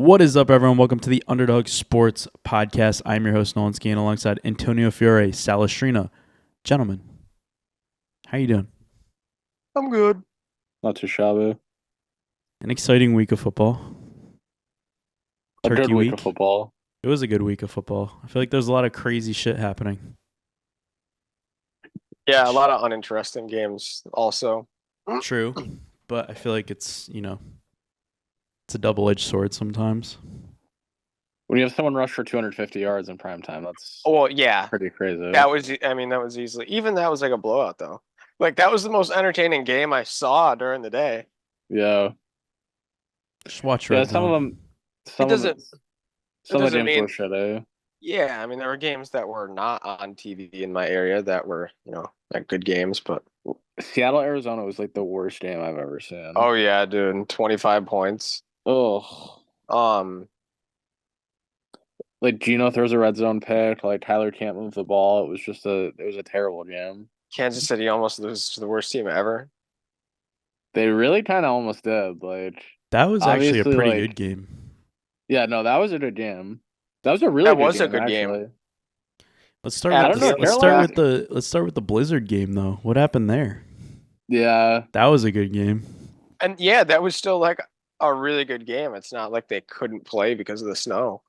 What is up, everyone? Welcome to the UnderDog Sports Podcast. I'm your host, Nolan Skeen, alongside Antonio Fiore, Salestrina. Gentlemen, how you doing? I'm good. Not too shabby. An exciting week of football. A Turkey good week of football. It was a good week of football. I feel like there's a lot of crazy shit happening. Yeah, a lot of uninteresting games also. True, but I feel like it's a double-edged sword sometimes. When you have someone rush for 250 yards in prime time, that's Well, yeah, pretty crazy. that was easily, even that was like a blowout though. Like that was the most entertaining game I saw during the day. Yeah. Just watch Yeah, Red Zone. some of the games mean, were shitty. Yeah, I mean there were games that were not on TV in my area that were, like good games, but Seattle, Arizona was like the worst game I've ever seen. oh yeah, dude, 25 points. Oh. Like Geno throws a red zone pick, like Tyler can't move the ball. It was a terrible game. Kansas City almost loses to the worst team ever. They really kind of almost did. That was actually a pretty good game. Yeah, no, that was a good game. That was a really good game. Let's start with the Blizzard game though. What happened there? Yeah. That was a good game. And yeah, that was still like a really good game. It's not like they couldn't play because of the snow.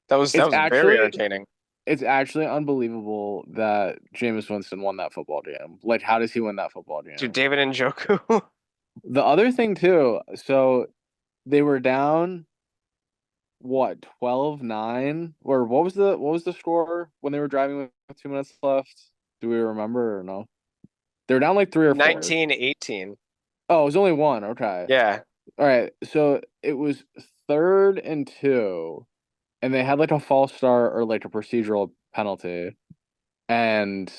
That was very entertaining. It's actually unbelievable that Jameis Winston won that football game. Like, how does he win that football game? Dude, David Njoku. The other thing too, so they were down 12-9? Or what was the score when they were driving with 2 minutes left? Do we remember or no? They were down like 3 or 4. 19-18. Oh, it was only 1. Okay. Yeah. All right. So it was 3rd and 2, and they had like a false start or like a procedural penalty, and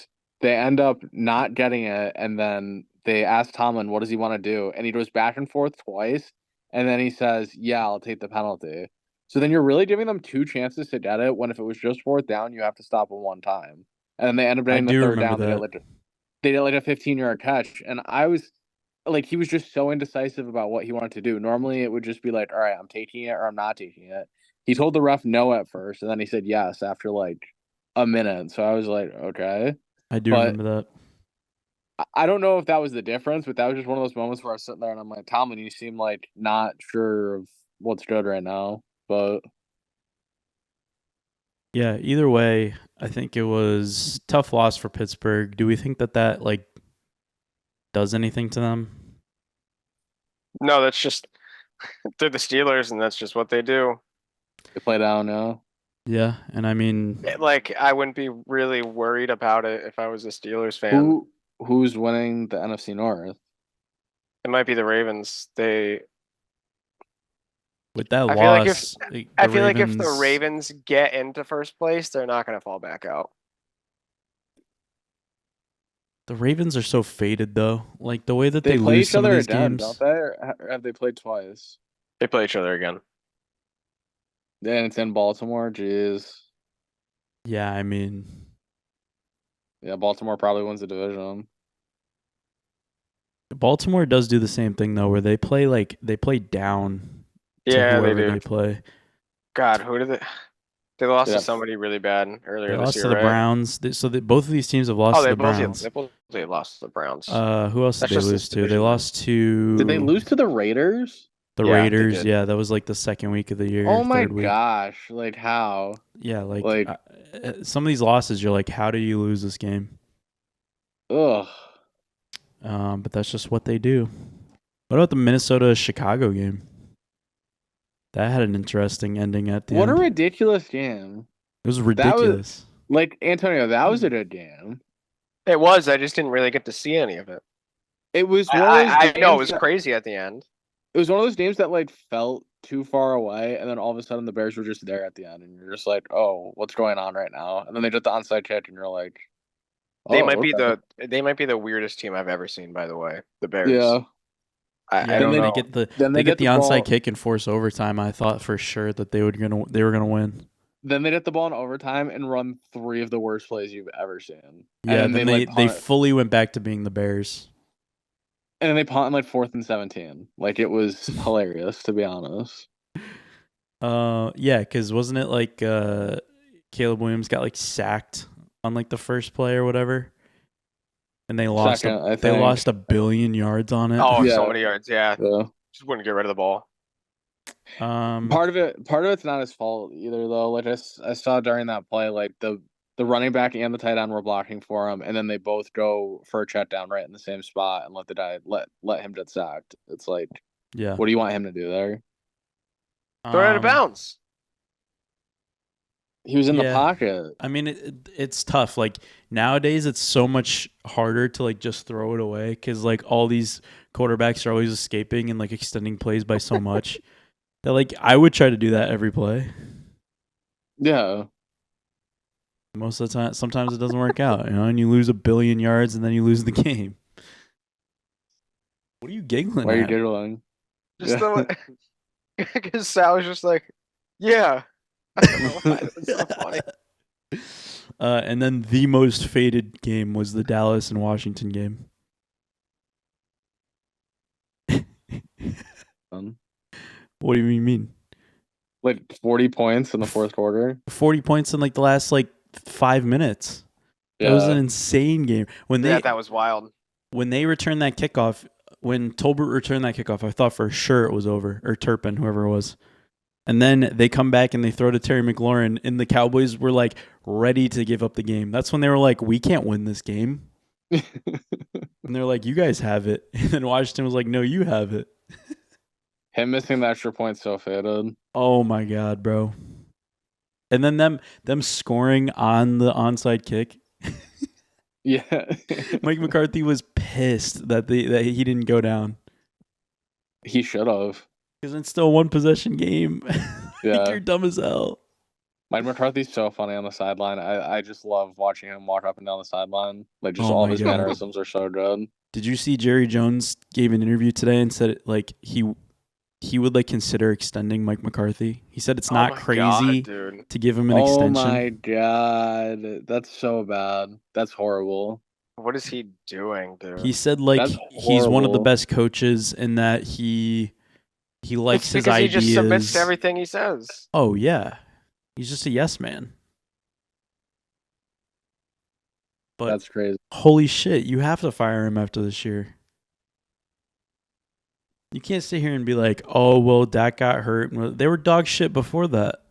they end up not getting it. And then they ask Tomlin, what does he want to do? And he goes back and forth twice. And then he says, yeah, I'll take the penalty. So then you're really giving them 2 chances to get it, when if it was just 4th down, you have to stop it 1 time. And then they end up getting the 3rd down. They did like a 15-yard catch. And I was like, he was just so indecisive about what he wanted to do. Normally it would just be like, all right, I'm taking it or I'm not taking it. He told the ref no at first, and then he said yes after like a minute. So I was like, okay. I do remember that. I don't know if that was the difference, but that was just one of those moments where I was sitting there and I'm like, Tomlin, you seem like not sure of what's good right now. But yeah, either way, I think it was tough loss for Pittsburgh. Do we think that like does anything to them? No, that's just they're the Steelers, and that's just what they do. They play down now. Yeah, and I mean, like, I wouldn't be really worried about it if I was a Steelers fan. Who's winning the NFC North? It might be the Ravens. With that loss, I feel like if the Ravens get into first place, they're not going to fall back out. The Ravens are so faded, though. Like, the way that they lose some of these again, games. Don't they? Or have they played twice? They play each other again. And it's in Baltimore. Jeez. Yeah, I mean, yeah, Baltimore probably wins the division. Baltimore does do the same thing though, where they play down. Yeah, they do. They play. God, who did they? They lost to somebody really bad earlier this year. They lost to the Browns. Both of these teams have lost to the Browns. They lost to the Browns. Who else did they lose to? They lost to. Did they lose to the Raiders? The Raiders, yeah, that was like the second week of the year. Oh my gosh! Like how? Yeah, like some of these losses, you're like, how do you lose this game? Ugh. But that's just what they do. What about the Minnesota-Chicago game? That had an interesting ending at the end. What a ridiculous game! It was ridiculous. Antonio, that was a good game. It was. I just didn't really get to see any of it. It was. I know it was crazy at the end. It was one of those games that like felt too far away, and then all of a sudden the Bears were just there at the end, and you're just like, "Oh, what's going on right now?" And then they did the onside kick, and you're like, "They might be the weirdest team I've ever seen." By the way, the Bears. Yeah. I don't know. They get the onside kick and force overtime. I thought for sure that they were gonna win. Then they get the ball in overtime and run 3 of the worst plays you've ever seen. Yeah, and then they fully went back to being the Bears. And then they punt in 4th and 17. Like, it was hilarious, to be honest. Yeah, because wasn't it like Caleb Williams got like sacked on like the first play or whatever, and they lost they lost 1 billion yards on it. Oh, yeah. So many yards. Yeah. Just wouldn't get rid of the ball. Part of it's not his fault either, though. Like I saw during that play, like the running back and the tight end were blocking for him, and then they both go for a check down right in the same spot and let him get sacked. It's like, yeah, what do you want him to do there? Throw it out of bounds. He was in the pocket. I mean, it's tough. Like nowadays, it's so much harder to like just throw it away because like all these quarterbacks are always escaping and like extending plays by so much that like I would try to do that every play. Yeah. Most of the time, sometimes it doesn't work out, and you lose 1 billion yards and then you lose the game. What are you giggling Why are you at? giggling? Just because Sal was just like, yeah. I don't know why. It's so funny. And then the most faded game was the Dallas and Washington game. What do you mean? Like 40 points in the fourth quarter? 40 points in like the last like 5 minutes. Yeah. That was an insane game. That was wild. When they returned that kickoff, when Tolbert returned that kickoff, I thought for sure it was over, or Turpin, whoever it was. And then they come back and they throw to Terry McLaurin, and the Cowboys were like ready to give up the game. That's when they were like, we can't win this game. And they're like, you guys have it. And then Washington was like, no, you have it. Him missing the extra point so faded. Oh my God, bro. And then them scoring on the onside kick. Yeah. Mike McCarthy was pissed that he didn't go down. He should have. Because it's still a 1-possession game. Yeah. Like, you're dumb as hell. Mike McCarthy's so funny on the sideline. I just love watching him walk up and down the sideline. Like, just all his mannerisms are so good. Did you see Jerry Jones gave an interview today and said like he would like consider extending Mike McCarthy? He said it's not crazy to give him an extension. Oh my God. That's so bad. That's horrible. What is he doing, dude? He said like he's one of the best coaches and that he likes his ideas. He just submits to everything he says. Oh, yeah. He's just a yes man. But that's crazy. Holy shit, you have to fire him after this year. You can't sit here and be like, oh, well, Dak got hurt. They were dog shit before that.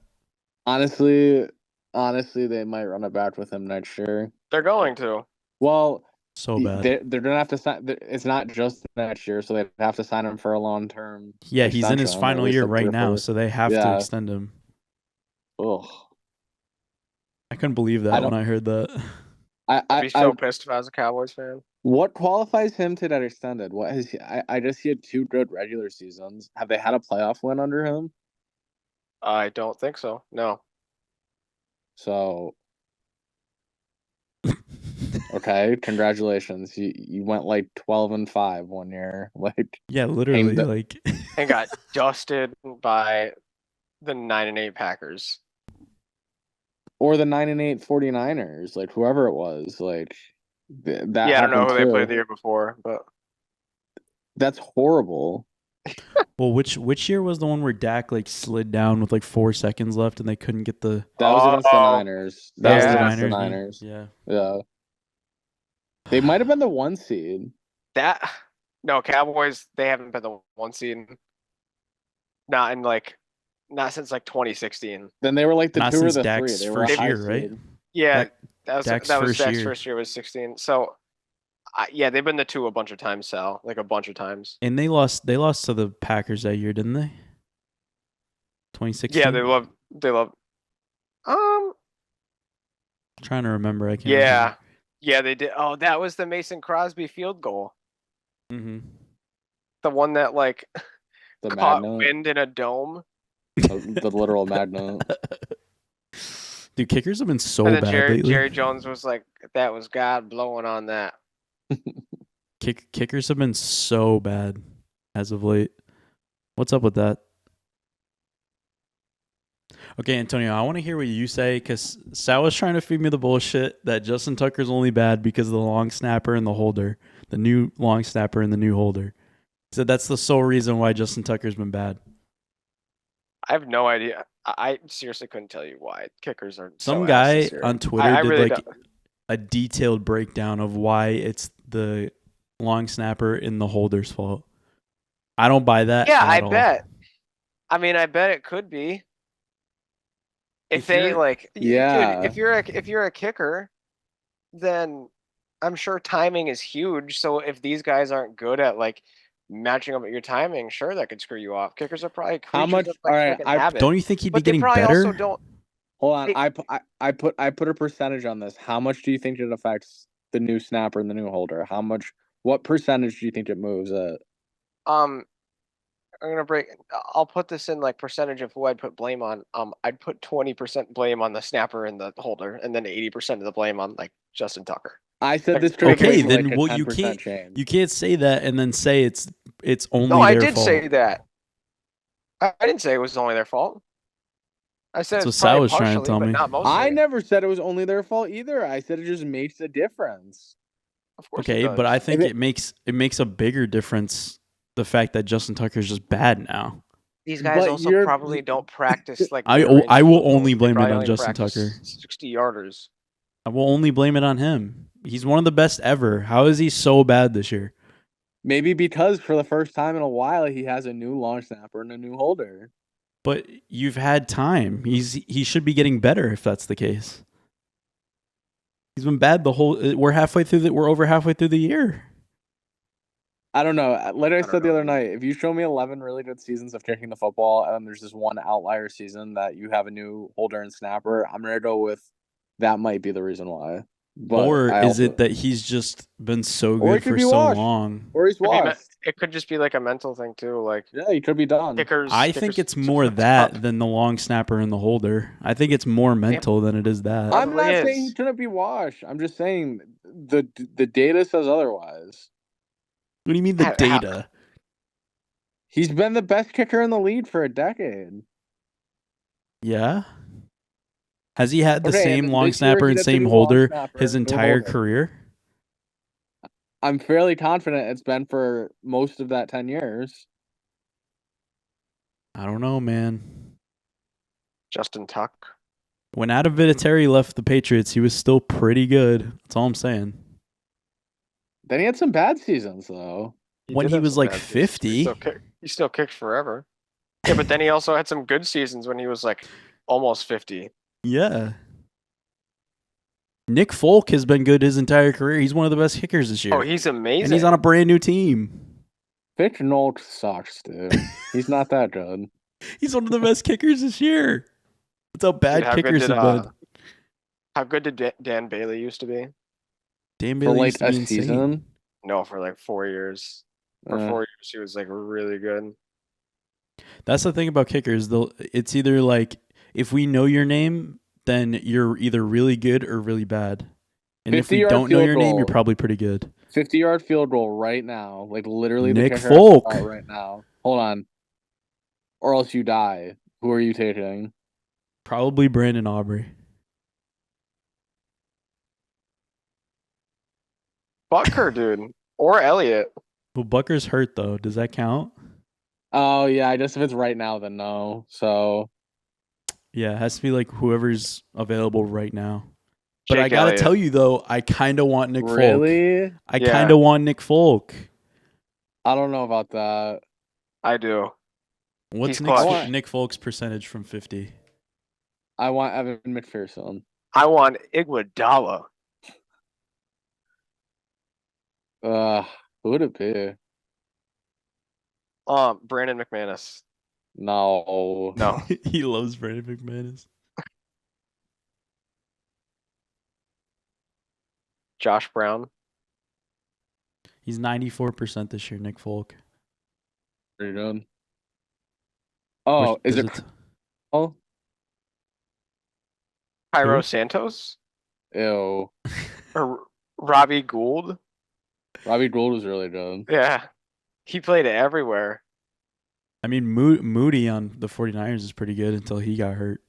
Honestly, they might run it back with him next year. They're going to. Well, so bad. They're going to have to sign. It's not just next year, so they have to sign him for a long term. Yeah, he's in his final year right now, so they have to extend him. Ugh. I couldn't believe that when I heard that. I'd be so pissed if I was a Cowboys fan. What qualifies him to get extended? What has he? I just he had 2 good regular seasons. Have they had a playoff win under him? I don't think so. No. So. Okay, congratulations. You went like 12-5 one year. Like yeah, literally like and got dusted by the 9-8 Packers. Or the 9-8 49ers, like whoever it was, like that. Yeah, I don't know who they played the year before, but that's horrible. Well, which year was the one where Dak like slid down with like 4 seconds left and they couldn't get the? That was against the Niners. That was against the Niners. Yeah. They might have been the 1 seed. No, Cowboys. They haven't been the 1 seed. Not since like 2016. Then they were like the not 2 or the Dak's 3. They were first year, right? Yeah, that was Dak's first year was 16. So, they've been the 2 a bunch of times, Sal. Like a bunch of times. And they lost to the Packers that year, didn't they? 2016. Yeah, they love. Trying to remember, I can't. Yeah, yeah, they did. Oh, that was the Mason Crosby field goal. Mm-hmm. The one that like caught wind in a dome. The literal magnet. Dude, kickers have been so bad lately. Jerry Jones was like, that was God blowing on that. Kickers have been so bad as of late. What's up with that? Okay, Antonio, I want to hear what you say because Sal was trying to feed me the bullshit that Justin Tucker's only bad because of the long snapper and the holder, the new long snapper and the new holder. He said that's the sole reason why Justin Tucker's been bad. I have no idea. I seriously couldn't tell you why kickers are Some so guy ass this year. on Twitter I did really like don't. a detailed breakdown of why it's the long snapper in the holder's fault. I don't buy that Yeah, I at all. bet. I mean, I bet it could be. If If they you're like, Yeah. dude, if you're a kicker, then I'm sure timing is huge. So if these guys aren't good at like matching up at your timing, sure, that could screw you off. Kickers are probably How creatures much? of All like right, fucking habit, don't you think he'd be but they getting probably also better? don't. hold on. They, I put a percentage on this. How much do you think it affects the new snapper and the new holder? How much? What percentage do you think it moves at? I'm gonna break. I'll put this in like percentage of who I'd put blame on. I'd put 20% blame on the snapper and the holder, and then 80% of the blame on like Justin Tucker. I said Like, this to Okay, equate to then like a well, 10% change. you can't say that and then say it's only no, I their did fault. say that. I didn't say it was only their fault. I said That's what it's Sal probably was trying to partially, tell but me. not mostly. I never said it was only their fault either. I said it just makes a difference. Of course it Okay, does. but I think it makes a bigger difference the fact that Justin Tucker is just bad now. These guys also probably don't practice like I mid-range will field goals. only They blame it probably on only Justin practice Tucker. 60-yarders. I will only blame it on him. He's one of the best ever. How is he so bad this year? Maybe because for the first time in a while he has a new long snapper and a new holder. But you've had time. He should be getting better if that's the case. He's been bad the whole. We're over halfway through the year. I don't know. Like I said the other dude. night, if you show me 11 really good seasons of kicking the football, and there's this one outlier season that you have a new holder and snapper, I'm gonna go with that might be the reason why. But Or is it that he's just been so good for so long? Or he's washed. It could just be like a mental thing too. Like Yeah, he could be done. I think it's more that than the long snapper and the holder. I think it's more mental than it is that. I'm not saying he shouldn't be washed. I'm just saying the data says otherwise. What do you mean the data? He's been the best kicker in the league for a decade. Yeah. Has he had the same long snapper and same holder his entire career? I'm fairly confident it's been for most of that 10 years. I don't know, man. Justin Tuck. When Adam Vinatieri left the Patriots, he was still pretty good. That's all I'm saying. Then he had some bad seasons, though. When he was like 50. He still kicked forever. Yeah, but then he also had some good seasons when he was like almost 50. Yeah. Nick Folk has been good his entire career. He's one of the best kickers this year. Oh, he's amazing. And he's on a brand new team. Fitch Nolt sucks, dude. He's not that good. He's one of the best kickers this year. That's how bad kickers have been. How good did Dan Bailey used to be? Dan Bailey for used to be insane. Season? No, for like 4 years. For 4 years, he was like really good. That's the thing about kickers. It's either like if we know your name, then you're either really good or really bad. And if we don't know your name, you're probably pretty good. 50-yard field goal right now. Like literally Nick the kicker Folk right now. Hold on. Or else you die. Who are you taking? Probably Brandon Aubrey. Bucker, dude. Or Elliott. Well, Bucker's hurt, though. Does that count? Oh, yeah. I guess if it's right now, then no. So. Yeah, it has to be like whoever's available right now. But Jake I got to Elliott. tell you, though, I kind of want Nick Folk. Really? I kind of want Nick Folk. I don't know about that. I do. What's Nick Folk's percentage from 50? I want Evan McPherson. I want Iguodala. Who would it be? Brandon McManus. No. He loves Brandon McManus. Josh Brown. He's 94% this year, Nick Folk. Pretty good. Oh, is it? Oh, Cairo Santos? Ew. Or Robbie Gould? Robbie Gould was really good. Yeah. He played everywhere. I mean, Moody on the 49ers is pretty good until he got hurt.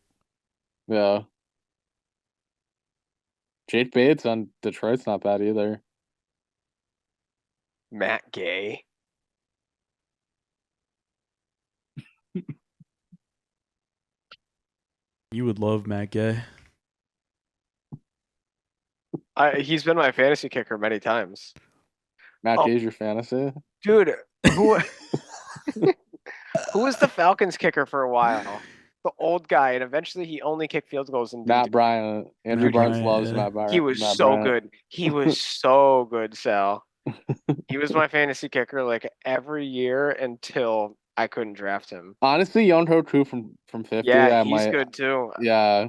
Yeah. Jake Bates on Detroit's not bad either. Matt Gay. You would love Matt Gay. He's been my fantasy kicker many times. Matt Oh. Gay's your fantasy? Dude, who was the Falcons kicker for a while? The old guy, and eventually he only kicked field goals and Matt Bryant. Andrew Matt Barnes Bryant, loves yeah. Matt Bryant. he was Matt so Bryant. good. He was so good, Sal. He was my fantasy kicker like every year until I couldn't draft him. Honestly, UnderDog 2 from 50. Yeah, I he's might. good too. Yeah.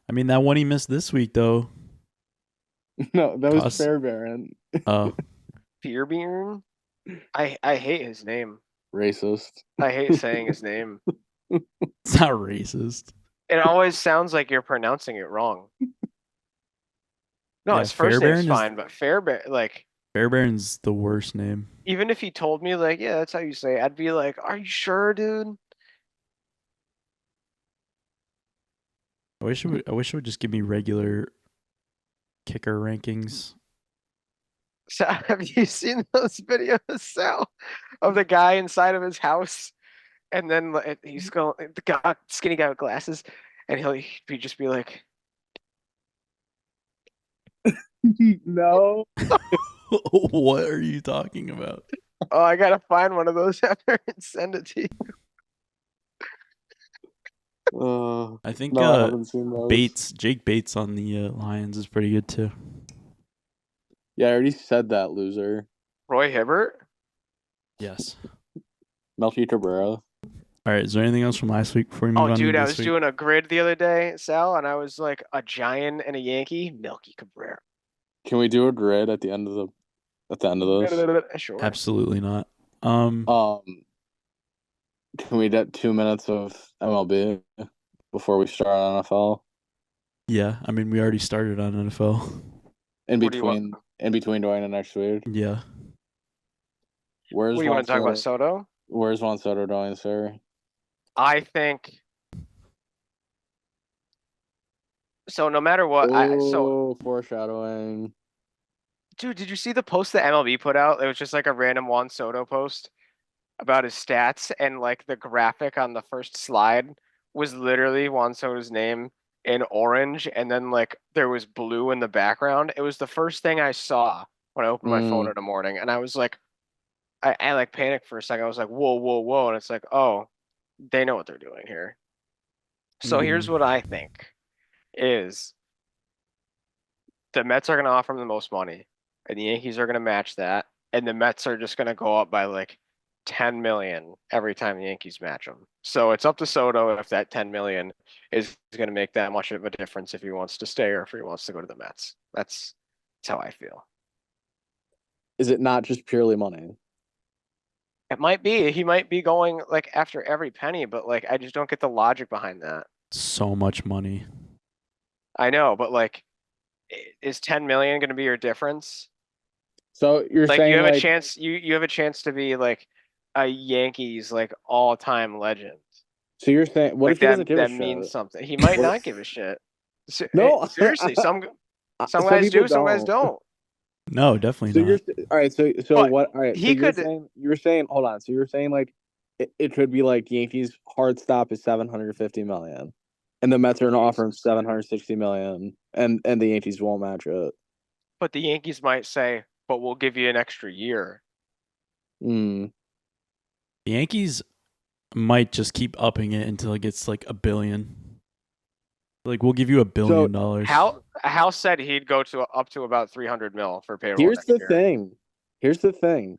I mean, that one he missed this week, though. No, that was Cost- Fairbairn. Oh, Fearbeard? I hate his name. Racist. I hate saying his name. it's not racist. It always sounds like you're pronouncing it wrong. No, Yeah, his first name's Fairbairn is- fine, but Fairbairn, like, Fairbairn's the worst name. even if he told me, like, yeah, that's how you say it, I'd be like, are you sure, dude? I wish it would just give me regular kicker rankings. So, have you seen those videos, Sal, of the guy inside of his house, and then he's going, the guy, skinny guy with glasses, and he'd just be like, No. What are you talking about? oh, I gotta find one of those after and send it to you. I think No, I haven't seen those. Jake Bates on the Lions is pretty good too. Yeah, I already said that, loser. Roy Hibbert? Yes. Melky Cabrera. All right. Is there anything else from last week before we move Oh, on? dude, to I this was week? doing a grid the other day, Sal, and I was like a Giant and a Yankee, Melky Cabrera. Can we do a grid at the end of this? Sure. Absolutely not. Can we get 2 minutes of MLB before we start on NFL? Yeah. I mean, we already started on NFL. In What do you want? between doing it next week. Yeah. Where's What do you want to talk about, Soto? Where's Juan Soto going, sir? I think so. No matter what, Foreshadowing. dude, did you see the post that MLB put out? It was just like a random Juan Soto post about his stats, and like the graphic on the first slide was literally Juan Soto's name in orange, and then like there was blue in the background. It was the first thing I saw when I opened my phone in the morning, and I was like, I like panicked for a second. I was like, whoa, whoa, whoa, and it's like, oh, they know what they're doing here. So here's what I think is the Mets are going to offer him the most money, and the Yankees are going to match that, and the Mets are just going to go up by like 10 million every time the Yankees match them. So it's up to Soto if that 10 million is going to make that much of a difference if he wants to stay or if he wants to go to the Mets. That's how I feel. Is it not just purely money? It might be. He might be going like after every penny, but like I just don't get the logic behind that. So much money. I know, but like, is 10 million going to be your difference? So you're Like saying you have like a chance. You have a chance to be like a Yankees like all-time legend. so you're saying what Like if he doesn't give a that shit? means something. He might What not if- give a shit. No, Seriously, some some guys people do, some guys don't. No, definitely So not. you're all right. So But what? All right. he So you're could- saying hold on. So you're saying like it could be like Yankees hard stop is 750 million, and the Mets are gonna offer him 760 million, and the Yankees won't match it. But the Yankees might say, "But we'll give you an extra year." Mm. The Yankees might just keep upping it until it gets like $1 billion. Like we'll give you $1 billion. Hal said he'd go to up to about 300 mil for payroll. Here's next the year. thing. Here's the thing.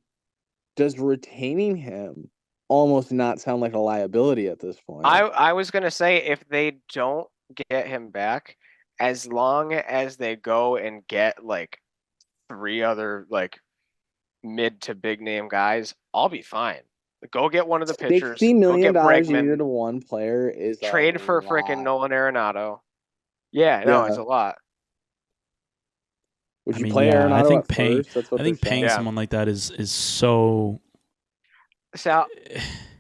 Does retaining him almost not sound like a liability at this point? I was gonna say if they don't get him back, as long as they go and get like 3 other like mid to big name guys, I'll be fine. Go get one of the pitchers. $60 million Go get a year Bregman. to one player is Trade for freaking Nolan Arenado. Yeah, no, it's a lot. Would I you mean, play yeah, I Arenado think at paying first? That's what I think they're paying saying. Yeah. someone like that is so So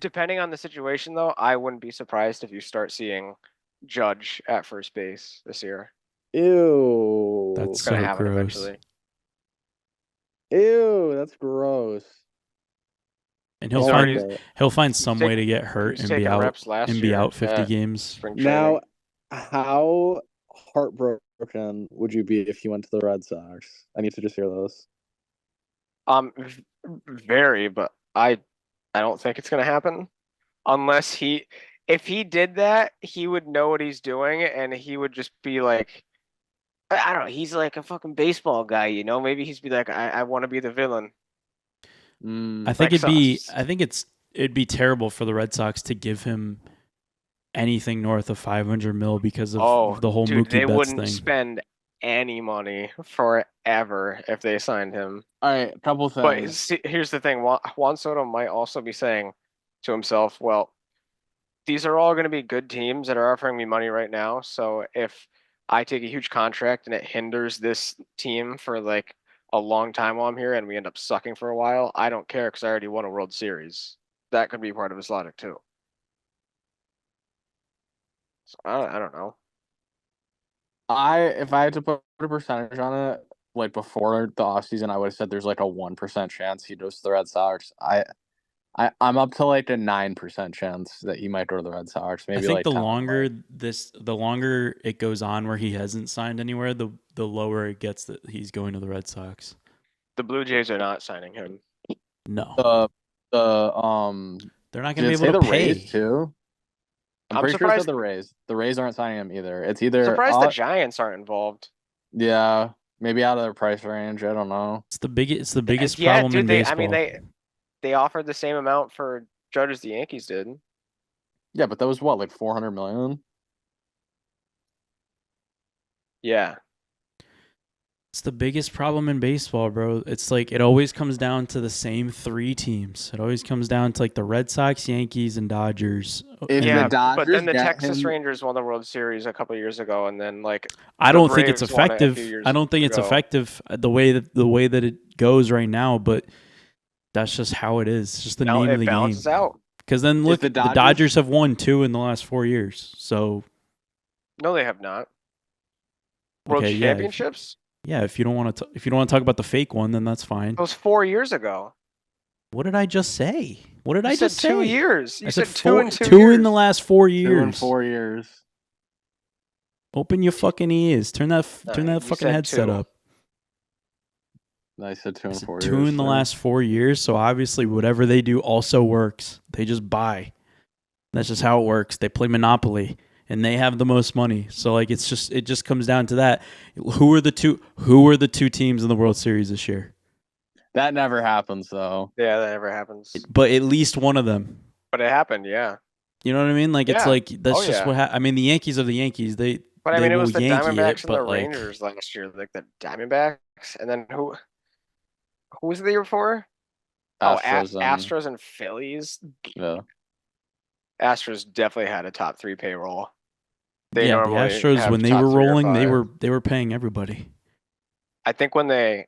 depending on the situation though, I wouldn't be surprised if you start seeing Judge at first base this year. Ew. That's It's gonna so happen gross. eventually. Ew, that's gross. And He's he'll find he's some way taking- to get he hurt was and be taking out reps last 50 year, games. spring Now, training. how heartbroken would you be if he went to the Red Sox? I need to just hear this. Very, but I don't think it's gonna happen unless if he did that, he would know what he's doing and he would just be like, I don't know, he's like a fucking baseball guy, you know? Maybe he's be like, I want to be the villain. I think Like it'd be terrible for the Red Sox to give him anything north of 500 mil because of the whole dude, Mookie they Betts wouldn't thing. spend any money forever if they signed him. All right, a couple But things. here's the thing, Juan Soto might also be saying to himself, well, these are all going to be good teams that are offering me money right now. So if I take a huge contract and it hinders this team for like a long time while I'm here and we end up sucking for a while, I don't care because I already won a World Series. That could be part of his logic too. So I don't know. If I had to put a percentage on it, like before the offseason, I would have said there's like a 1% chance he goes to the Red Sox. I'm up to like a 9% chance that he might go to the Red Sox. Maybe I think like the 10, longer it goes on where he hasn't signed anywhere, the lower it gets that he's going to the Red Sox. The Blue Jays are not signing him. No. They're not going going to be able to pay. Rays too. I'm pretty surprised sure it's the Rays. The Rays aren't signing him either. It's either surprised the Giants aren't involved. Yeah, maybe out of their price range. I don't know. It's the biggest Yeah, problem dude, in baseball. They offered the same amount for Judge as the Yankees did. Yeah, but that was what, like 400 million? Yeah. It's the biggest problem in baseball, bro. It's like it always comes down to the same three teams. It always comes down to like the Red Sox, Yankees, and Dodgers. But then the Texas Rangers won the World Series a couple years ago, and then like I don't think it's effective. I don't think it's effective the way that it goes right now. But that's just how it is. It's just the name of the game. It balances out. Because then look, the Dodgers have won 2 in the last 4 years. So no, they have not. World Championships. Yeah, if you don't want to talk about the fake one, then that's fine. It was 4 years ago. What did I just say? You said 2 years. You said 2 and 2 2 years. in the last 4 years. 2 and 4 years. Open your fucking ears. Turn that fucking headset up. I said 2 and 4 years. 2 in the last 4 years. So obviously, whatever they do also works. They just buy. That's just how it works. They play Monopoly. And they have the most money, so like it just comes down to that. Who are the two teams in the World Series this year? That never happens, though. Yeah, that never happens. But at least one of them. But it happened, yeah. You know what I mean? Like it's like that's just what I mean. The Yankees are the Yankees. It was the Diamondbacks and the Rangers last year. Like the Diamondbacks, and then who was the year before? Astros and Phillies. Yeah. Astros definitely had a top 3 payroll. The Astros when they were rolling, they were paying everybody. I think when they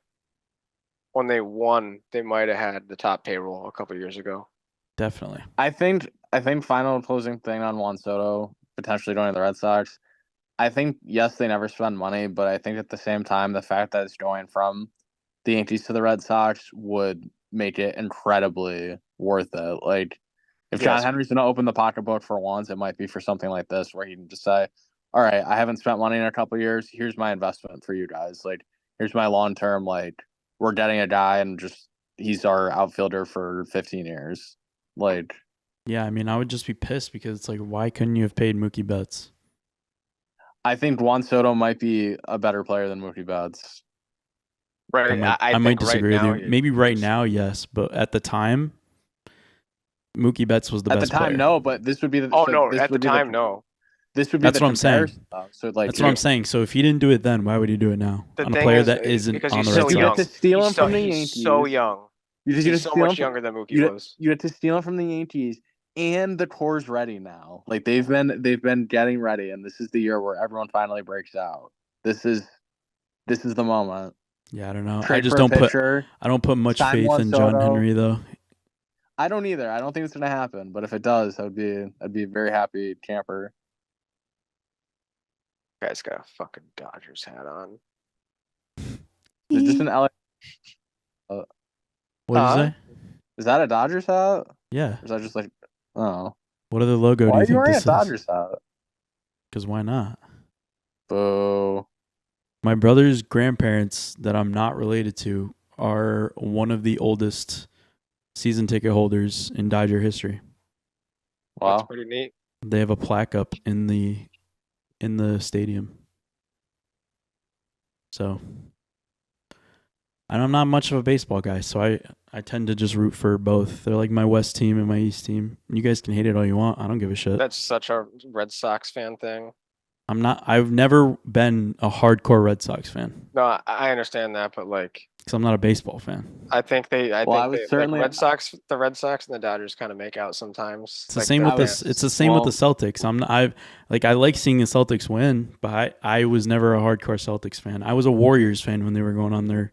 won, they might have had the top payroll a couple years ago. Definitely. I think final closing thing on Juan Soto potentially going to the Red Sox. I think yes, they never spend money, but I think at the same time the fact that it's going from the Yankees to the Red Sox would make it incredibly worth it. Like if John Henry's going to open the pocketbook for once, it might be for something like this where he can just say, all right, I haven't spent money in a couple of years. Here's my investment for you guys. Like, here's my long-term, like, we're getting a guy and just he's our outfielder for 15 years. Like, yeah, I mean, I would just be pissed because it's like, why couldn't you have paid Mookie Betts? I think Juan Soto might be a better player than Mookie Betts. Right. I might disagree with you. Maybe right now, yes, but at the time, Mookie Betts was the best player. At the time, no, but this would be the. At the time, no. This would be that's what I'm saying. So like, that's what I'm saying. So if he didn't do it then, why would he do it now? On a player that isn't on the Red Sox. You have to steal him from the Yankees. He's so young. He's so much younger than Mookie was. You have to steal him from the Yankees, and the core's ready now. Like they've been getting ready, and this is the year where everyone finally breaks out. This is the moment. Yeah, I don't know. I just don't put much faith in John Henry though. I don't either. I don't think it's gonna happen. But if it does, I'd be a very happy camper. Guy's got a fucking Dodgers hat on. Is this an LA? What did you say? Is that a Dodgers hat? Yeah. Or is that just like, oh. What other logo Why do are you you think wearing a this is? Dodgers hat? Because why not? Boo. My brother's grandparents that I'm not related to are one of the oldest season ticket holders in Dodger history. That's Wow. pretty neat. They have a plaque up in the stadium. So, and I'm not much of a baseball guy, so I tend to just root for both. They're like my West team and my East team. You guys can hate it all you want. I don't give a shit. That's such a Red Sox fan thing. I've never been a hardcore Red Sox fan No, I understand that, but like, because I'm not a baseball fan. I think they, Well, I was certainly- like the Red Sox and the Dodgers kind of make out sometimes. It's the Like, same their with fans. It's the same with the Well- Celtics. I like seeing the Celtics win, but I was never a hardcore Celtics fan. I was a Warriors fan when they were going on there,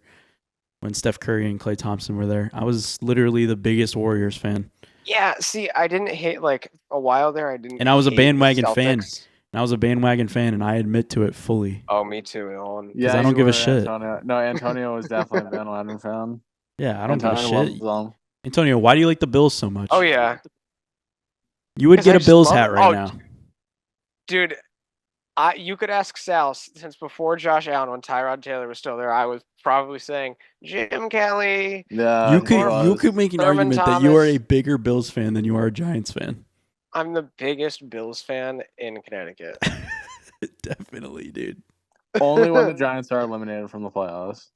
when Steph Curry and Klay Thompson were there. I was literally the biggest Warriors fan, Yeah, see, I didn't hate like a while there. I didn't. and I was a hate the bandwagon fan. Celtics. And I was a bandwagon fan, and I admit to it fully. Oh, me too, Nolan. Yeah, I don't you give a were, shit. Antonio. No, Antonio was definitely a bandwagon fan. Yeah, I don't give a Antonio shit. loves them. Antonio, why do you like the Bills so much? Oh yeah, You would 'Cause I get a just Bills love hat it. right Oh, now. dude. You could ask Sal since before Josh Allen, when Tyrod Taylor was still there, I was probably saying Jim Kelly. Yeah, You he could was. make an Thurman argument that you are a Thomas. bigger Bills fan than you are a Giants fan. I'm the biggest Bills fan in Connecticut. Definitely, dude. Only when the Giants are eliminated from the playoffs.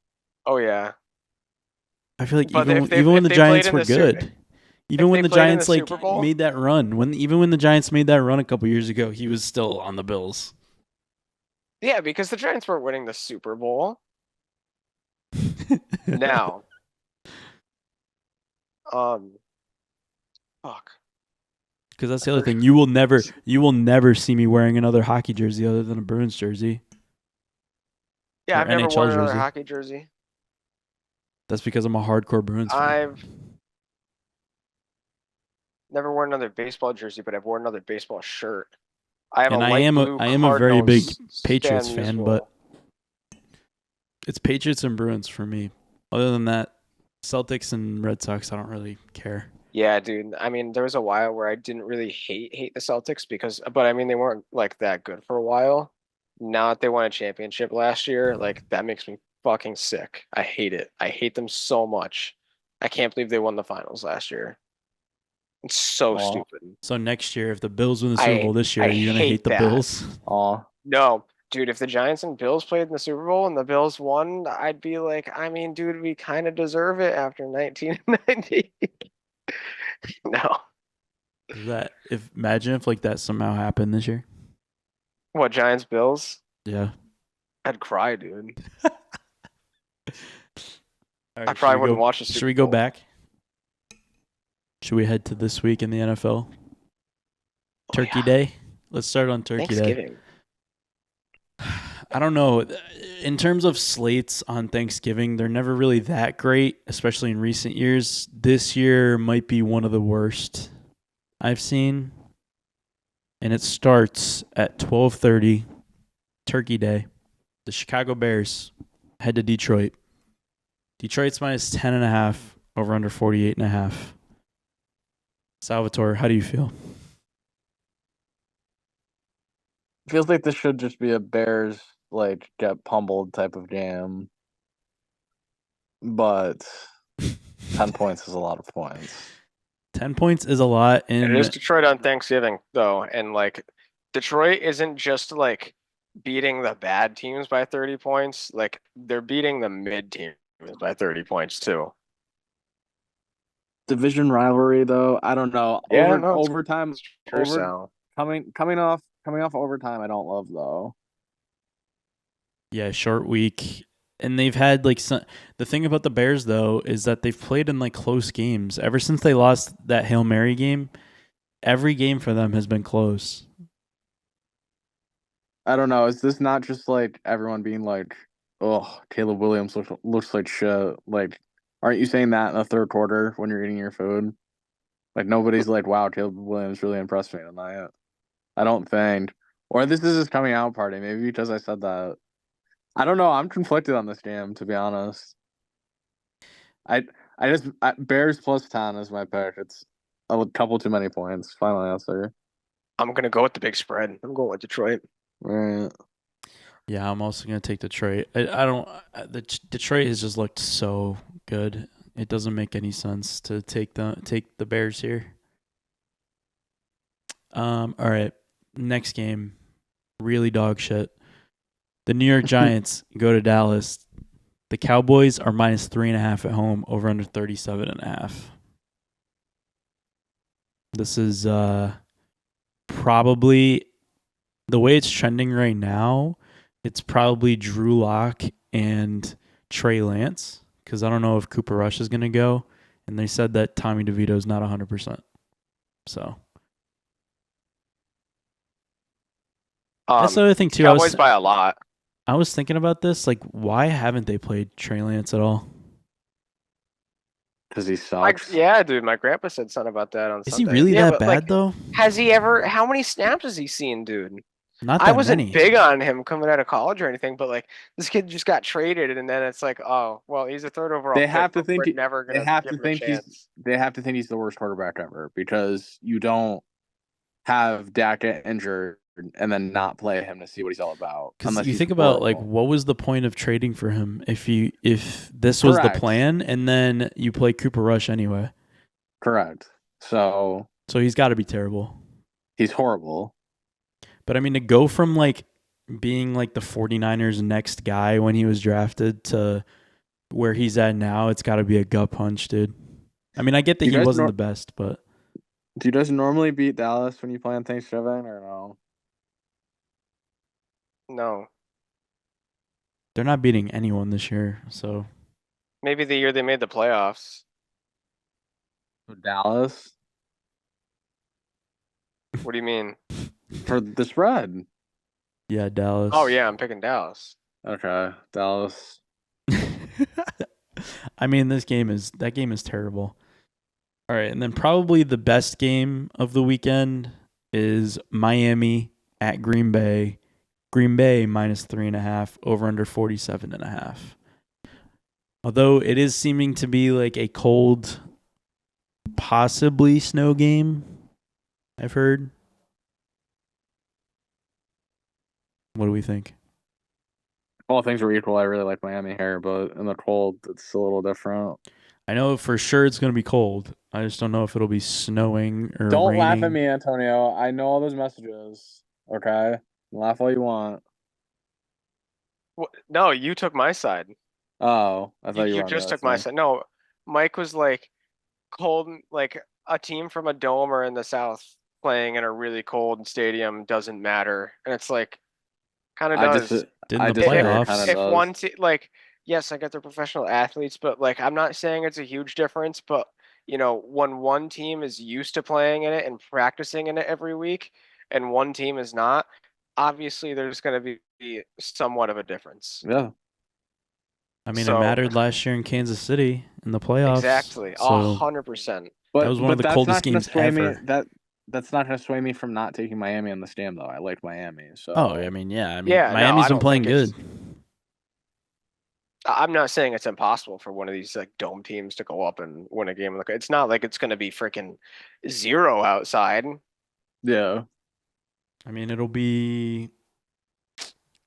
Oh yeah. I feel like But even if they- when if the they Giants played in were the good, even if when they the played in Giants the like Super Bowl- made that run, when the Giants made that run a couple years ago, he was still on the Bills. Yeah, because the Giants weren't winning the Super Bowl. Now. Fuck. Because that's the other thing. You will never see me wearing another hockey jersey other than a Bruins jersey. Yeah, Or I've never NHL worn another jersey. hockey jersey. That's because I'm a hardcore Bruins fan. I've never worn another baseball jersey, but I've worn another baseball shirt. I have And a I light am blue a very big Cardinals Patriots Stan fan, Musial. but it's Patriots and Bruins for me. Other than that, Celtics and Red Sox, I don't really care. Yeah, dude. I mean, there was a while where I didn't really hate the Celtics but I mean, they weren't like that good for a while. Now that they won a championship last year, like that makes me fucking sick. I hate it. I hate them so much. I can't believe they won the finals last year. It's so Aw. stupid. So next year, if the Bills win the Super Bowl this year, I are you gonna hate hate the that. Bills? Aw. No, dude, if the Giants and Bills played in the Super Bowl and the Bills won, I'd be like, I mean, dude, we kind of deserve it after 1990. No. Imagine if like that somehow happened this year? What, Giants Bills? Yeah. I'd cry, dude. All right, I probably wouldn't watch the Should Super we go Bowl. back? Should we head to this week in the NFL? Turkey yeah. Day? Let's start on Turkey Day. Thanksgiving. I don't know. In terms of slates on Thanksgiving, they're never really that great, especially in recent years. This year might be one of the worst I've seen. And it starts at 12:30, Turkey Day. The Chicago Bears head to Detroit. Detroit's minus 10.5, over under 48.5. Salvatore, how do you feel? Feels like this should just be a Bears like get pummeled type of game. But 10 points is a lot of points. 10 points is a lot. It And is Detroit on Thanksgiving, though. And, like, Detroit isn't just, like, beating the bad teams by 30 points. Like, they're beating the mid teams by 30 points, too. Division rivalry though, I don't know. Yeah, no, it's Overtime true, Sal. coming off overtime, I don't love though. yeah, short week. And they've had like the thing about the Bears though is that they've played in like close games ever since they lost that Hail Mary game. Every game for them has been close. I don't know. Is this not just like everyone being like, "Oh, Caleb Williams looks like shit"? Like, aren't you saying that in the third quarter when you're eating your food? Like nobody's like, "Wow, Caleb Williams really impressed me tonight." I don't think. Or this is his coming out party. Maybe because I said that. I don't know. I'm conflicted on this game, to be honest. I Bears plus 10 is my pick. It's a couple too many points. Final answer. I'm gonna go with the big spread. I'm going with Detroit. Right. Yeah, I'm also gonna take Detroit. I don't. Detroit has just looked so good. It doesn't make any sense to take the Bears here. All right, next game, really dog shit. The New York Giants go to Dallas. The Cowboys are minus 3.5 at home, over under 37.5. This is probably the way it's trending right now. It's probably Drew Lock and Trey Lance, because I don't know if Cooper Rush is going to go. And they said that Tommy DeVito is not 100%. So that's the other thing too. Cowboys by a lot. I was thinking about this. Like, why haven't they played Trey Lance at all? Because he sucks. Yeah, dude. My grandpa said something about that on Is Sunday. he really that bad like, though? Has he ever? How many snaps has he seen, dude? Not that I wasn't many. big on him coming out of college or anything, but like this kid just got traded, and then it's like, oh, well, he's a third overall. They have pick, to think. We're never gonna They have give to him think a chance. They have to think he's the worst quarterback ever, because you don't have Dak get injured and then not play him to see what he's all about. Because you think about like, what was the point of trading for him if this was Correct. the plan, and then you play Cooper Rush anyway? Correct. So he's got to be terrible. He's horrible. But I mean, to go from like being like the 49ers' next guy when he was drafted to where he's at now, it's got to be a gut punch, dude. I mean, I get that he wasn't the best, but do you guys normally beat Dallas when you play on Thanksgiving or no? No. They're not beating anyone this year, so maybe the year they made the playoffs. Dallas? What do you mean? For the spread. Yeah, Dallas. Oh yeah, I'm picking Dallas. Okay, Dallas. I mean, that game is terrible. All right, and then probably the best game of the weekend is Miami at Green Bay. Green Bay minus 3.5, over under 47.5. Although it is seeming to be like a cold, possibly snow game, I've heard. What do we think? All things were equal, I really like Miami here, but in the cold, it's a little different. I know for sure it's going to be cold. I just don't know if it'll be snowing or Don't raining. laugh at me, Antonio. I know all those messages. Okay? Laugh all you want. No, you took my side. Oh, I thought you just took my side. No, Mike was like cold, like a team from a dome or in the South playing in a really cold stadium doesn't matter, and it's like kind of does. Didn't the playoffs? If one like, yes, I get they're professional athletes, but like I'm not saying it's a huge difference, but you know, when one team is used to playing in it and practicing in it every week, and one team is not, obviously there's going to be somewhat of a difference. Yeah. I mean, it mattered last year in Kansas City in the playoffs. Exactly, 100%. That was one of the coldest games ever. That's not going to sway me from not taking Miami in this game, though. I like Miami. So. Oh, I mean, yeah. Miami's been playing good. I'm not saying it's impossible for one of these like dome teams to go up and win a game. It's not like it's going to be freaking 0 outside. Yeah. I mean, it'll be, I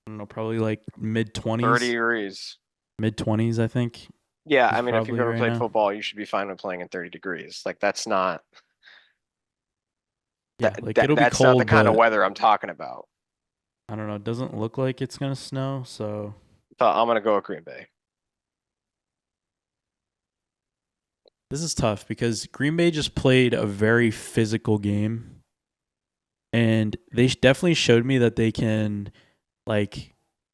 don't know, probably like mid-20s. 30 degrees. Mid-20s, I think. Yeah, I mean, if you've ever played football, you should be fine with playing in 30 degrees. Like, that's not... Yeah, it'll be cold, that's not the kind of weather I'm talking about. I don't know. It doesn't look like it's going to snow, so... I'm going to go with Green Bay. This is tough because Green Bay just played a very physical game. And they definitely showed me that they can, like,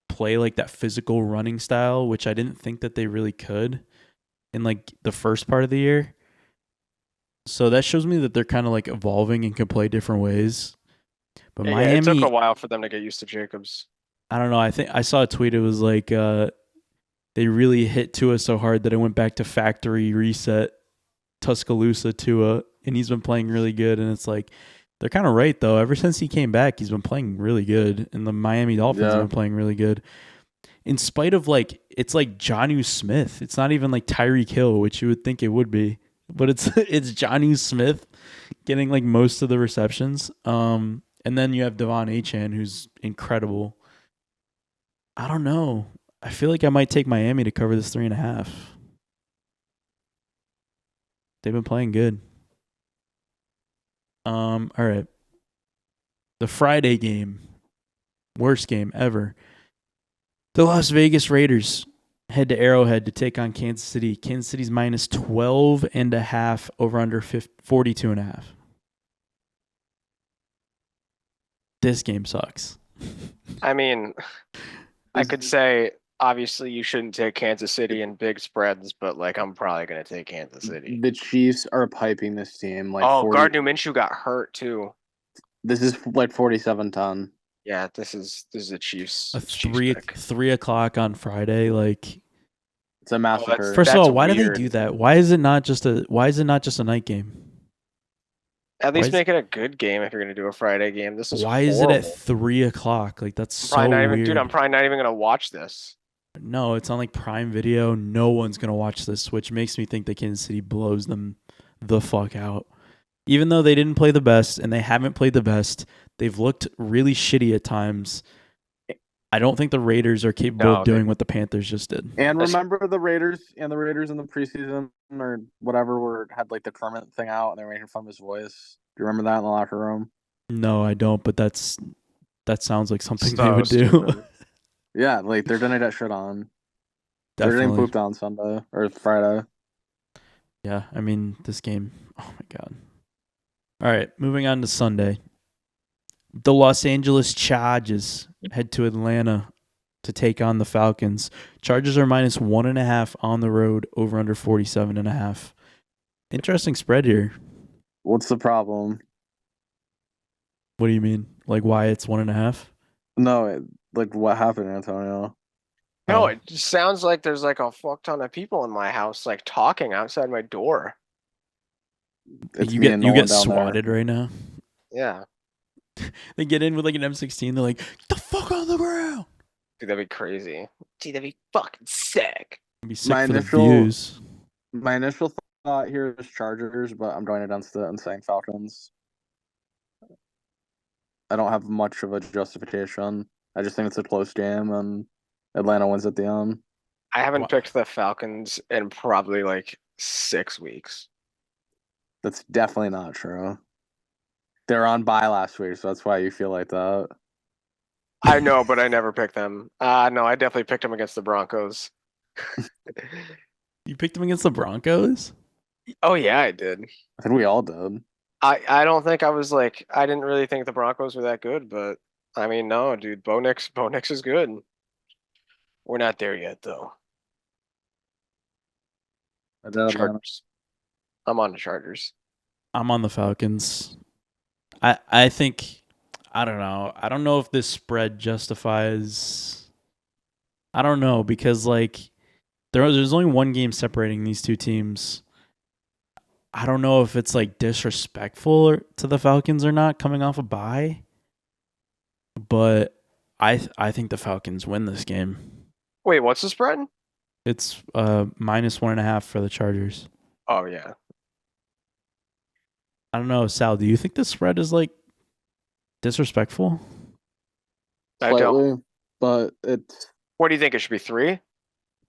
play like that physical running style, which I didn't think that they really could in, like, the first part of the year. So that shows me that they're kind of, like, evolving and can play different ways. But Miami... It took a while for them to get used to Jacobs. I don't know. I think I saw a tweet. It was like they really hit Tua so hard that it went back to factory reset Tuscaloosa Tua, and he's been playing really good. And it's like they're kind of right though. Ever since he came back, he's been playing really good, and the Miami Dolphins have been playing really good. in spite of like it's like Jonnu Smith. It's not even like Tyreek Hill, which you would think it would be, but it's it's Jonnu Smith getting like most of the receptions. And then you have Devon Achane, who's incredible. I don't know. I feel like I might take Miami to cover this 3.5. They've been playing good. All right. The Friday game, worst game ever. The Las Vegas Raiders head to Arrowhead to take on Kansas City. Kansas City's minus 12.5 over under 42.5. This game sucks. I mean, I could say obviously you shouldn't take Kansas City in big spreads, but like I'm probably gonna take Kansas City. The Chiefs are piping this team like Oh, 40. Gardner Minshew got hurt too. This is like 47-10. Yeah, this is a Chiefs. A Chiefs pick. 3 o'clock on Friday, like It's a massacre. first of That's all, why do they weird. do that? Why is it not just a night game? At least is- make it a good game if you're gonna do a Friday game. This is Why is it at horrible. 3 o'clock? Like that's so Probably not even, weird. dude. I'm probably not even gonna watch this. No, it's on like Prime Video. No one's gonna watch this, which makes me think that Kansas City blows them the fuck out. Even though they didn't play the best and they haven't played the best, they've looked really shitty at times. I don't think the Raiders are capable of doing what the Panthers just did. And remember the Raiders in the preseason or whatever had like the Kermit thing out and they were making fun of his voice. Do you remember that in the locker room? No, I don't, but that sounds like something they So would do. stupid. Yeah, like they're doing that shit on. They're Definitely. getting pooped on Sunday or Friday. Yeah, I mean, this game, oh my God. All right, moving on to Sunday. The Los Angeles Chargers head to Atlanta to take on the Falcons. Chargers are minus 1.5 on the road, over under 47.5. Interesting spread here. What's the problem? What do you mean? Like why it's 1.5? No, like what happened, Antonio? No, Oh. it just sounds like there's like a fuck ton of people in my house like talking outside my door. It's You me and get Nolan down swatted right now. Yeah. They get in with like an M16. They're like, "Get the fuck on the ground." Dude, that'd be crazy. Dude, that'd be fucking sick. I'd be sick for the views. My initial thought here is Chargers, but I'm going against it and saying Falcons. I don't have much of a justification. I just think it's a close game and Atlanta wins at the end. I haven't Wha- picked the Falcons in probably like 6 weeks. That's definitely not true. They're on bye last week, so that's why you feel like that. I know, but I never picked them. No, I definitely picked them against the Broncos. You picked them against the Broncos? Oh yeah, I did. I think we all did. I don't think I was like I didn't really think the Broncos were that good, but I mean no, dude, Bo Nix is good. We're not there yet though. I did Atlanta. Chargers. I'm on the Chargers. I'm on the Falcons. I think I don't know. I don't know if this spread justifies. I don't know because like there's only one game separating these two teams. I don't know if it's like disrespectful to the Falcons or not coming off a bye. But I think the Falcons win this game. Wait, what's the spread? It's minus 1.5 for the Chargers. Oh yeah. I don't know, Sal. Do you think this spread is like disrespectful? I don't. Slightly, but it's What do you think? It should be 3?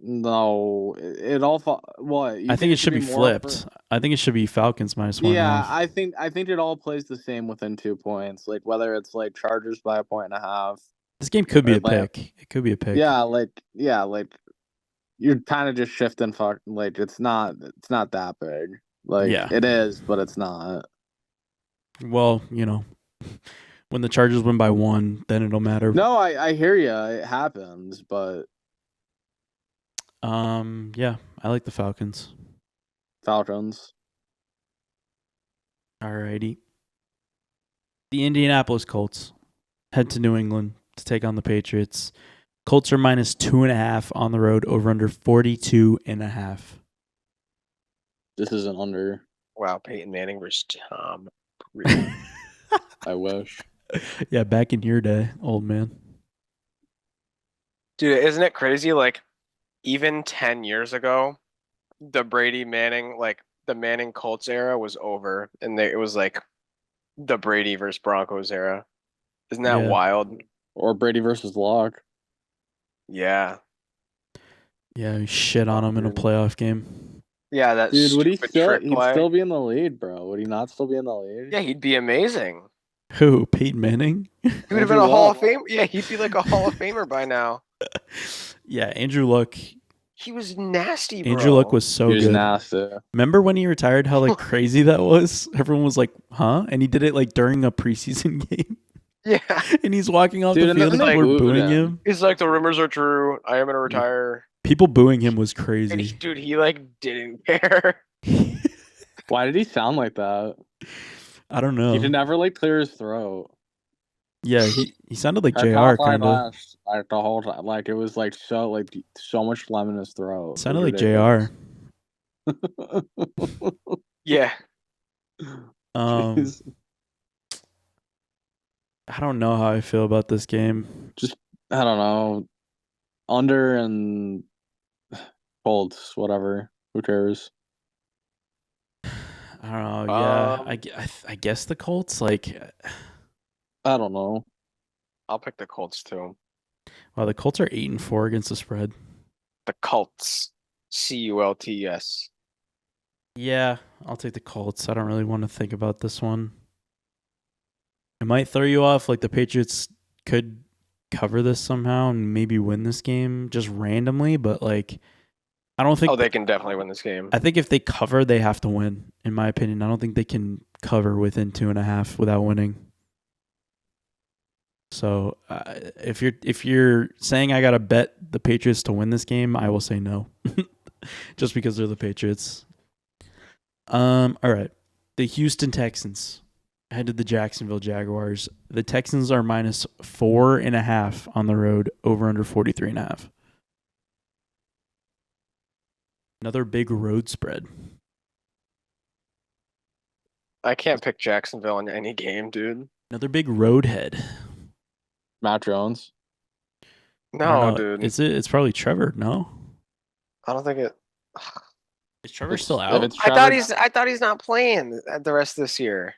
no. It all what? I think it should be flipped. I think it should be Falcons minus 1.5. Yeah, I think it all plays the same within 2 points. Like whether it's like Chargers by 1.5. This game could be a Atlanta. pick. It could be a pick. Yeah, like you're kind of just shifting. Like it's not that big. Like Yeah. it is, but it's not. Well, you know, when the Chargers win by 1, then it'll matter. No, I hear you. It happens, but Yeah, I like the Falcons. Falcons. Alrighty. The Indianapolis Colts head to New England to take on the Patriots. Colts are minus 2.5 on the road, over under 42.5. This is an under. Wow, Peyton Manning versus Tom Brady. I wish. Yeah, back in your day, old man. Dude, isn't it crazy? Like, even 10 years ago, the Brady Manning, like the Manning Colts era was over, and it was like the Brady versus Broncos era. Isn't that Yeah. wild? Or Brady versus Locke. Yeah. Yeah, he shit on him in a Dude. playoff game. Yeah, that Dude, would he stupid still? trick He'd play. still be in the lead, bro. Would he not still be in the lead? Yeah, he'd be amazing. Who? Peyton Manning? He would have been Andrew a Hall Luck. of Fame. Yeah, he'd be like a Hall of Famer by now. Yeah, Andrew Luck. He was nasty, bro. Andrew Luck was so He was good. nasty. Remember when he retired? How like crazy that was. Everyone was like, "Huh?" And he did it like during a preseason game. Yeah. And he's walking off Dude, the and field then and they people were booed booing him. him. He's like, the rumors are true. I am gonna retire. People booing him was And crazy. dude, he like didn't care. Why did he sound like that? I don't know. He could never like clear his throat. Yeah, he sounded like Our JR top line kind of. last, like the whole time. Like it was like so much phlegm in his throat. Sounded It like was JR. ridiculous. Yeah. Jeez. I don't know how I feel about this game. I don't know. Under and Colts, whatever. Who cares? I don't know. Yeah, Um, I guess the Colts. Like, I don't know. I'll pick the Colts too. wow, the Colts are 8-4 against the spread. The Colts. Cults. Yeah, I'll take the Colts. I don't really want to think about this one. It might throw you off. Like the Patriots could cover this somehow and maybe win this game just randomly, but like I don't think Oh, they can definitely win this game. I think if they cover, they have to win. In my opinion, I don't think they can cover within 2.5 without winning. So if you're saying I gotta bet the Patriots to win this game, I will say no, just because they're the Patriots. All right, the Houston Texans head to the Jacksonville Jaguars. The Texans are -4.5 on the road, over under 43.5. Another big road spread. I can't pick Jacksonville in any game, dude. Another big road head. Matt Jones. I don't No, know. dude. It's probably Trevor. No, I don't think it. is Trevor still If out? it's I thought Trevor, I thought he's not playing the rest of this year.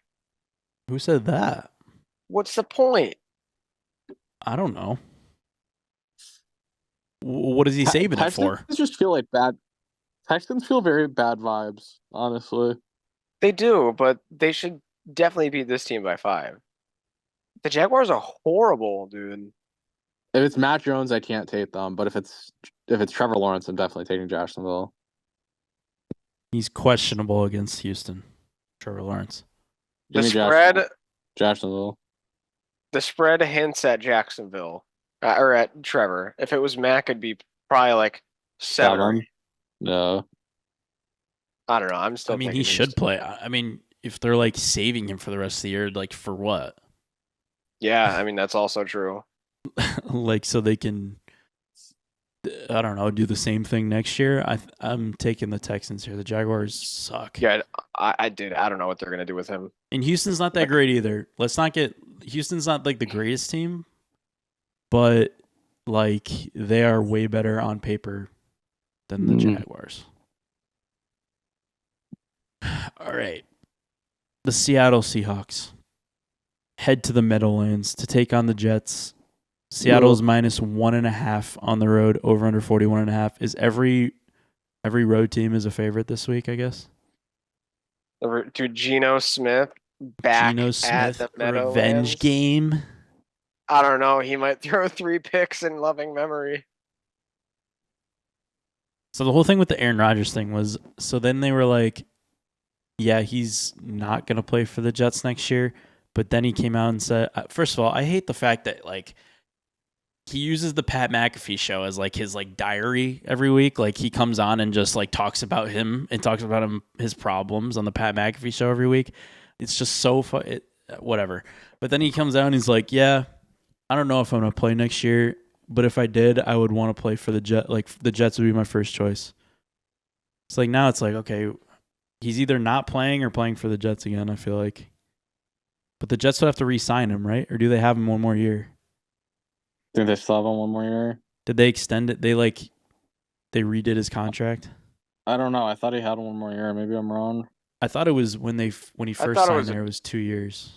Who said that? What's the point? I don't know. What is he saving it for? Texans just feel like bad. Texans feel very bad vibes, honestly. They do, but they should definitely beat this team by 5. The Jaguars are horrible, dude. If it's Matt Jones, I can't take them. But if it's Trevor Lawrence, I'm definitely taking Jacksonville. He's questionable against Houston. Trevor Lawrence. The Give me spread, Jacksonville. the spread hints at Jacksonville or at Trevor. If it was Mac, it'd be probably like 7 or 8. No. I don't know. I'm still. I mean, he thinking should play. I mean, if they're like saving him for the rest of the year, like for what? Yeah, I mean that's also true. Like so they can, I don't know, do the same thing next year. I'm taking the Texans here. The Jaguars suck. Yeah, I did. I don't know what they're gonna do with him. And Houston's not that great either. Let's not get Houston's not like the greatest team, but like they are way better on paper than the Jaguars. All right. The Seattle Seahawks head to the Meadowlands to take on the Jets. Seattle's -1.5 on the road, over under 41.5. Is every road team is a favorite this week, I guess? Dude, Geno Smith back Geno at Smith the Meadowlands. revenge game. I don't know. He might throw 3 picks in loving memory. So the whole thing with the Aaron Rodgers thing was, so then they were like, yeah, he's not going to play for the Jets next year. But then he came out and said, first of all, I hate the fact that like he uses the Pat McAfee show as like his like diary every week. Like he comes on and just like talks about him and talks about his problems on the Pat McAfee show every week. It's just so fun. Whatever. But then he comes out and he's like, yeah, I don't know if I'm going to play next year, but if I did, I would want to play for the Jets. Like the Jets would be my first choice. It's like now it's like, okay, he's either not playing or playing for the Jets again, I feel like. But the Jets would have to re-sign him, right? Or do they have him one more year? Think they still have him one more year? Did they extend it? They redid his contract. I don't know. I thought he had one more year. Maybe I'm wrong. I thought it was when he first thought it signed was there. It was 2 years.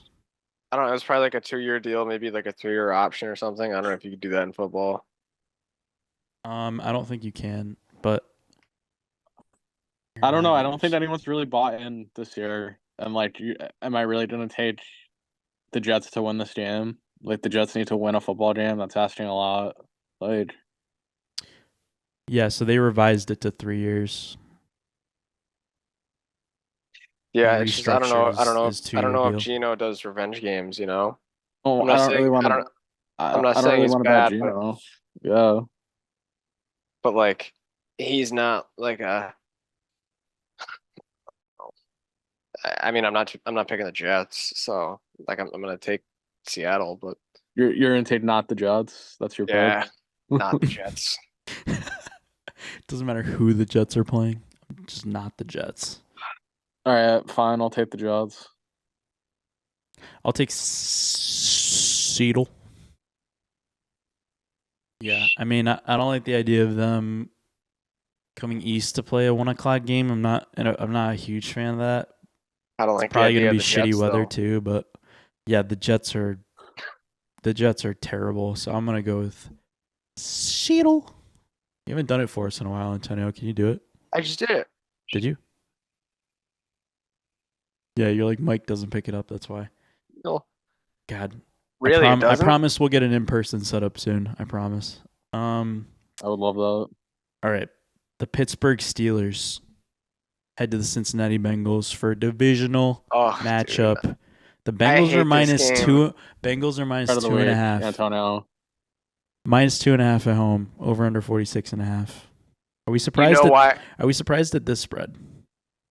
I don't know. It was probably like a 2-year deal, maybe like a 3-year option or something. I don't know if you could do that in football. I don't think you can, but I don't know. I don't think anyone's really bought in this year. I'm like, am I really going to take the Jets to win this game? Like, the Jets need to win a football game. That's asking a lot. Like, yeah. So they revised it to 3 years. Yeah, And it's just I don't know. his I don't 2-year know if deal. Gino does revenge games. You know, oh, I'm I not don't really saying want I to. don't. I'm I not don't saying really he's want to bet bad, but Gino. Yeah. like he's not like a. I mean, I'm not picking the Jets, so like I'm gonna take Seattle, but You're gonna take not the Jets. That's your yeah, pick. not the Jets. Doesn't matter who the Jets are playing, just not the Jets. All right, fine. I'll take the Jets. I'll take Seattle. Yeah, I mean, I don't like the idea of them coming east to play a 1:00 game. I'm not a huge fan of that. I don't It's like the probably idea gonna of be the shitty Jets, weather though. too, but yeah, the Jets are terrible. So I'm gonna go with Seattle. You haven't done it for us in a while, Antonio. Can you do it? I just did it. Did you? Yeah, you're like Mike doesn't pick it up. That's why. No, God, really, it I doesn't. promise we'll get an in-person setup soon. I promise. I would love that. All right. The Pittsburgh Steelers head to the Cincinnati Bengals for a divisional Oh, matchup. dude. The I Bengals hate are this minus game. 2. Bengals are minus Start of the 2.5. week, Antonio. Minus 2.5 at home. Over under 46.5. Are we You surprised? know why? Are we surprised at this spread?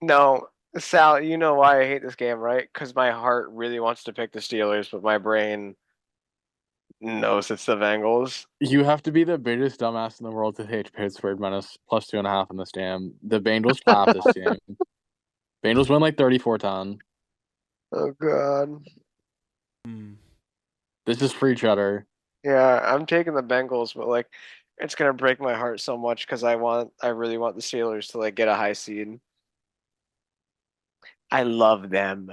No, Sal, you know why I hate this game, right? Because my heart really wants to pick the Steelers, but my brain knows it's the Bengals. You have to be the biggest dumbass in the world to take Pittsburgh minus plus 2.5 in this game. The Bengals clap this game. Bengals win like 34-10. Oh God. This is free cheddar. Yeah, I'm taking the Bengals, but like, it's gonna break my heart so much because I really want the Steelers to like get a high seed. I love them.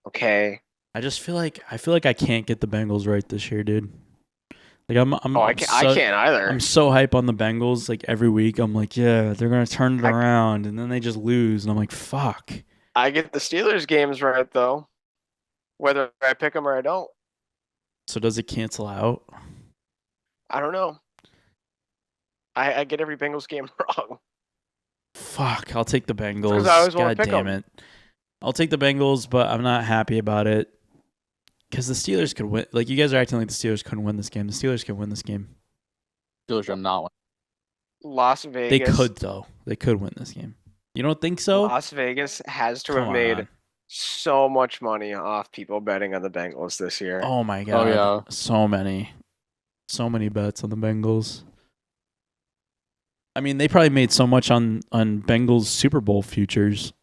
Okay. I feel like I can't get the Bengals right this year, dude. Like I can't either. I'm so hype on the Bengals. Like every week, I'm like, yeah, they're gonna turn it around, and then they just lose, and I'm like, fuck. I get the Steelers games right though, whether I pick them or I don't. So does it cancel out? I don't know. I get every Bengals game wrong. Fuck, I'll take the Bengals. Because I always want God to pick damn them. it. I'll take the Bengals, but I'm not happy about it. Because the Steelers could win. Like, you guys are acting like the Steelers couldn't win this game. The Steelers can win this game. Steelers should not win. Las Vegas. They could, though. They could win this game. You don't think so? Las Vegas has to Come have made on. so much money off people betting on the Bengals this year. Oh, my God. Oh, yeah. So many. So many bets on the Bengals. I mean, they probably made so much on Bengals Super Bowl futures.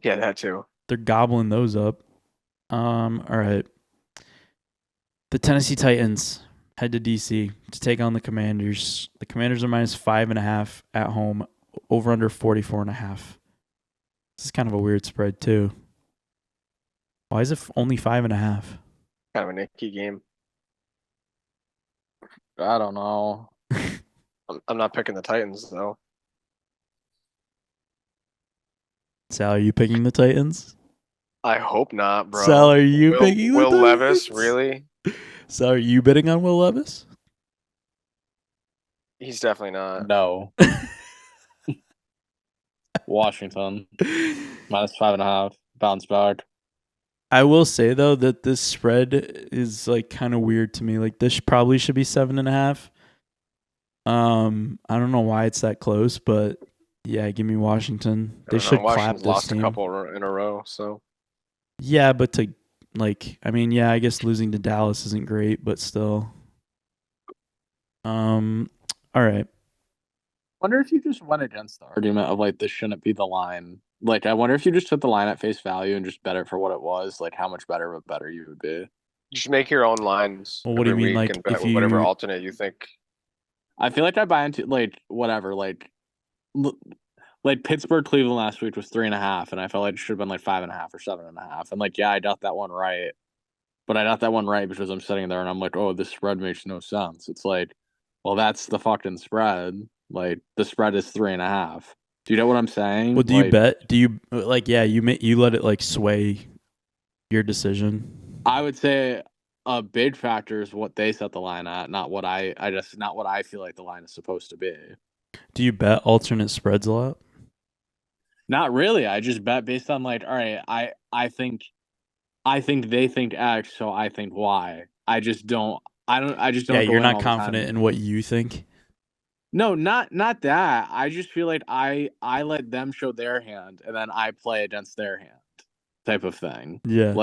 Yeah, that too. They're gobbling those up. All right. The Tennessee Titans head to DC to take on the Commanders. The Commanders are minus 5.5 at home, over under 44.5. This is kind of a weird spread too. Why is it only 5.5? Kind of an icky game. I don't know. I'm not picking the Titans though. Sal, are you picking the Titans? I hope not, bro. Sal, are you picking the Will Titans? Levis, really? Sal, are you betting on Will Levis? He's definitely not. No. Washington minus 5.5. Bounce back. I will say though that this spread is like kind of weird to me. Like this probably should be 7.5. I don't know why it's that close, but yeah, give me Washington. They should clap Washington's this lost team. a couple in a row, so Yeah, but to like, I mean, yeah, I guess losing to Dallas isn't great, but still. All right. Wonder if you just went against the argument of like this shouldn't be the line. Like, I wonder if you just took the line at face value and just bet it for what it was, like how much better of a better you would be. Just make your own lines. Well, what do you every mean, week like, and bet if whatever you- alternate you think? I feel like I buy into whatever Pittsburgh Cleveland last week was 3.5, and I felt like it should have been 5.5 or 7.5. And yeah, I got that one right, but I got that one right because I'm sitting there and I'm like, oh, this spread makes no sense. It's well, that's the fucking spread. The spread is 3.5. Do you know what I'm saying? Well, do you bet? Do you yeah? You let it sway your decision. I would say a big factor is what they set the line at, not what not what I feel like the line is supposed to be. Do you bet alternate spreads a lot? Not really. I just bet based on all right, I think they think X, so I think Y. I just don't. I just don't. Yeah, go you're in not all the confident time. in what you think. No, not that. I just feel like I let them show their hand, and then I play against their hand, type of thing. Yeah,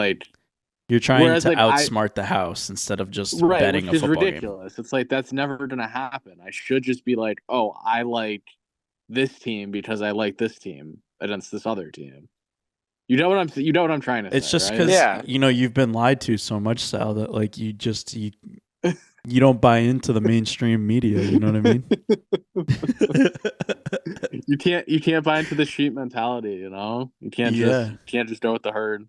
you're trying whereas, to outsmart the house instead of just betting which a is football ridiculous. It's that's never gonna happen. I should just be oh, I like this team because I like this team against this other team. You know what I'm trying to say. It's just right? because Yeah. you've been lied to so much, Sal, that you don't buy into the mainstream media. You know what I mean? you can't buy into the sheep mentality. You can't just go with the herd.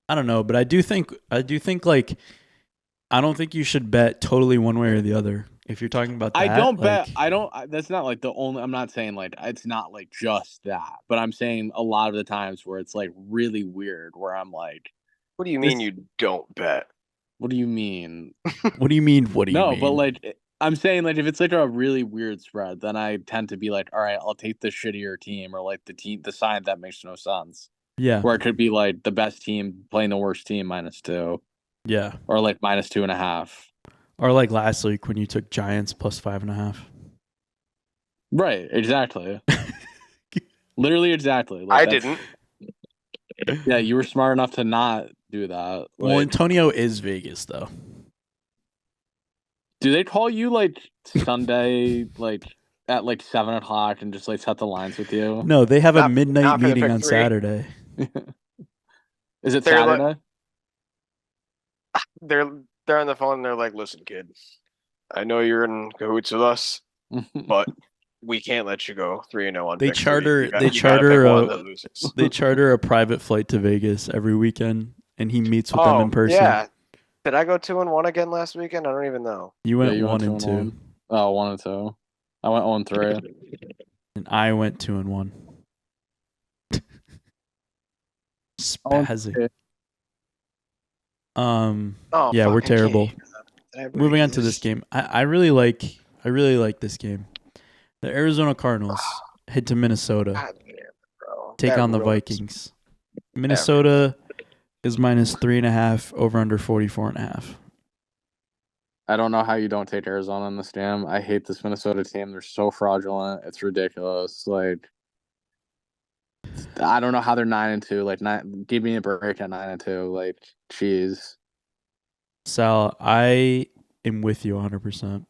I don't know, but I do think I don't think you should bet totally one way or the other. If you're talking about that, I don't bet. I don't. That's not the only. I'm not saying it's not just that, but I'm saying a lot of the times where it's really weird, where I'm what do you mean you don't bet? What do you mean? What do you mean? What do you no, mean? but I'm saying if it's a really weird spread, then I tend to be all right, I'll take the shittier team or the side that makes no sense. Yeah. Where it could be the best team playing the worst team -2. Yeah. Or -2.5. Or last week when you took Giants +5.5. Right. Exactly. Literally exactly. I didn't. Yeah, you were smart enough to not do that. Well, Antonio is Vegas though. Do they call you Sunday at 7:00 and just set the lines with you? No, they have a Not midnight for the meeting pick on three. Saturday. Is it They're Saturday? They're on the phone and they're like, listen, kid, I know you're in cahoots with us, but we can't let you go 3-0 on They pick charter three. they charter they charter a private flight to Vegas every weekend, and he meets with them in person. Yeah. Did I go 2-1 again last weekend? I don't even know. You went you 1 went and 2. Oh, 1 and 2. I went 0-3. And I went 2-1. Spazzy. Oh, yeah, we're fucking terrible. Did I break Moving on to this game, I really like this game. The Arizona Cardinals head to Minnesota, God damn, bro. take That on the ruins- Vikings. Minnesota is -3.5, over under 44.5. I don't know how you don't take Arizona in this game. I hate this Minnesota team. They're so fraudulent. It's ridiculous. I don't know how they're 9-2. Give me a break at 9-2. Jeez. Sal, I am with you 100%.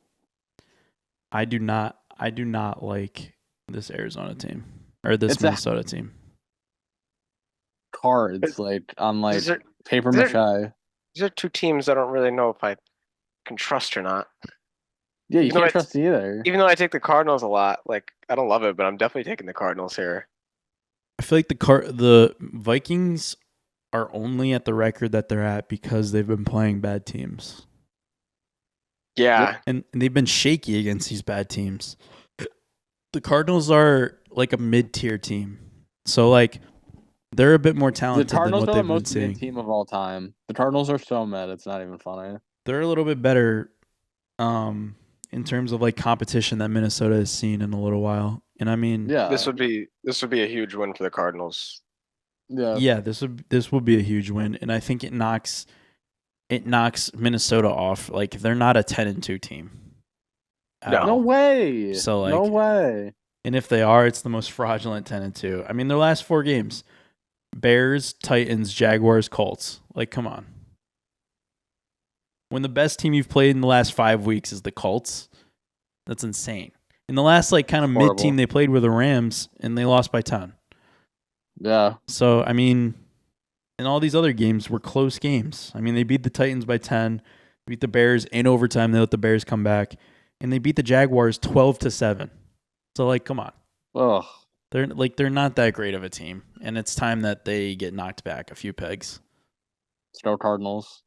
I do not like this Arizona team or this Minnesota team. Cards on paper these mache. These are two teams I don't really know if I can trust or not. Yeah, you Even though can't trust either. Even though I take the Cardinals a lot, I don't love it, but I'm definitely taking the Cardinals here. I feel like the Vikings are only at the record that they're at because they've been playing bad teams. Yeah. And they've been shaky against these bad teams. The Cardinals are a mid-tier team. So they're a bit more talented than what they've been seeing. The Cardinals are the most mid team of all time. The Cardinals are so mid, it's not even funny. They're a little bit better in terms of competition that Minnesota has seen in a little while. And I mean, yeah, this would be a huge win for the Cardinals. Yeah, this would be a huge win, and I think it knocks Minnesota off. They're not a 10-2 team. No way. So no way. And if they are, it's the most fraudulent 10-2. I mean, their last 4 games: Bears, Titans, Jaguars, Colts. Come on. When the best team you've played in the last 5 weeks is the Colts, that's insane. In the last kind of mid team they played were the Rams, and they lost by 10. Yeah. So I mean, And all these other games were close games. I mean, they beat the Titans by 10, beat the Bears in overtime. They let the Bears come back, and they beat the Jaguars 12-7. So, like, come on. Ugh. They're not that great of a team, and it's time that they get knocked back a few pegs. Snow Cardinals.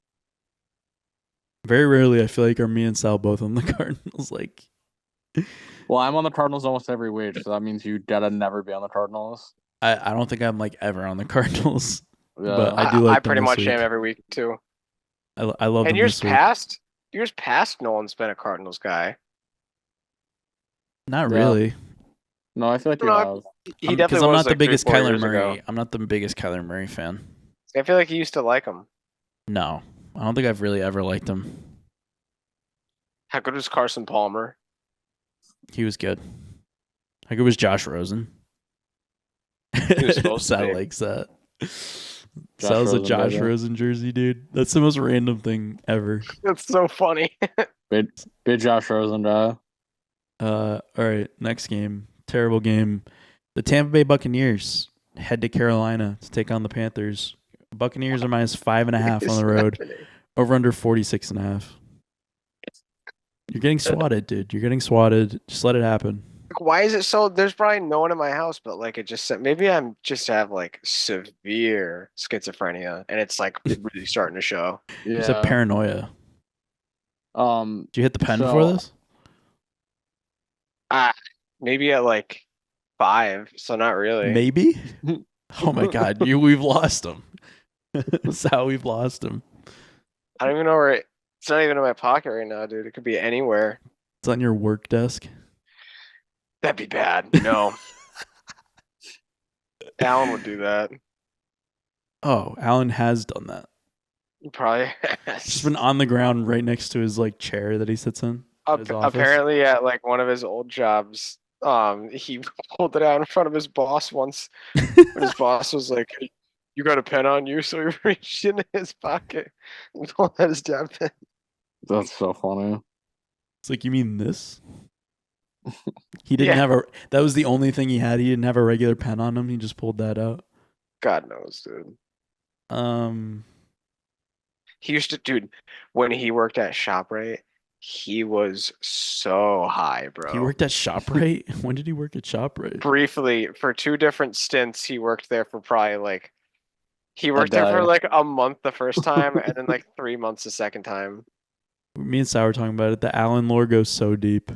Very rarely, I feel like, are me and Sal both on the Cardinals. Like, Well, I'm on the Cardinals almost every week, so that means you gotta never be on the Cardinals. I don't think I'm like ever on the Cardinals, Yeah. but I do like I them pretty this much week. am every week too. I love And them years this week. past, Nolan's been a Cardinals guy. Not Yeah. really. No, I feel like you No, have. He Because definitely I'm was not the like 3-4 biggest Kyler years Murray. ago. I'm not the biggest Kyler Murray fan. I feel like he used to like him. No, I don't think I've really ever liked him. How good was Carson Palmer? He was good. How good was Josh Rosen? He was supposed to Sal be. likes that. Josh Sal's a Rosen, Josh baby. Rosen jersey, dude. That's the most random thing ever. That's so funny. Big Josh Rosen, All right, next game. Terrible game. The Tampa Bay Buccaneers head to Carolina to take on the Panthers. Buccaneers are minus 5.5 on the road. Over under 46.5. You're getting swatted, dude. You're getting swatted. Just let it happen. Why is it so? There's probably no one in my house, but like it just maybe I'm just have like severe schizophrenia, and it's like really starting to show. You just have paranoia. Did you hit the pen before this? Maybe at like 5, so not really. Maybe? Oh my god, we've lost him. That's how we've lost him. I don't even know where it's not even in my pocket right now, dude. It could be anywhere. It's on your work desk. That'd be bad. No. Alan would do that. Oh, Alan has done that. He probably Just been on the ground right next to his like chair that he sits in. At his office. Apparently at like one of his old jobs, he pulled it out in front of his boss once. But his boss was like, "You got a pen on you?" So he reached into his pocket and pulled out his job pen. That's so funny. It's like, you mean this? He didn't have a. That was the only thing he had. He didn't have a regular pen on him. He just pulled that out. God knows, dude. He used to, dude, when he worked at ShopRite, he was so high, bro. He worked at ShopRite? When did he work at ShopRite? Briefly, for 2 different stints, he worked there for probably like, he worked there for like a month the first time, and then like 3 months the second time. Me and Sal were talking about it. The Allen lore goes so deep.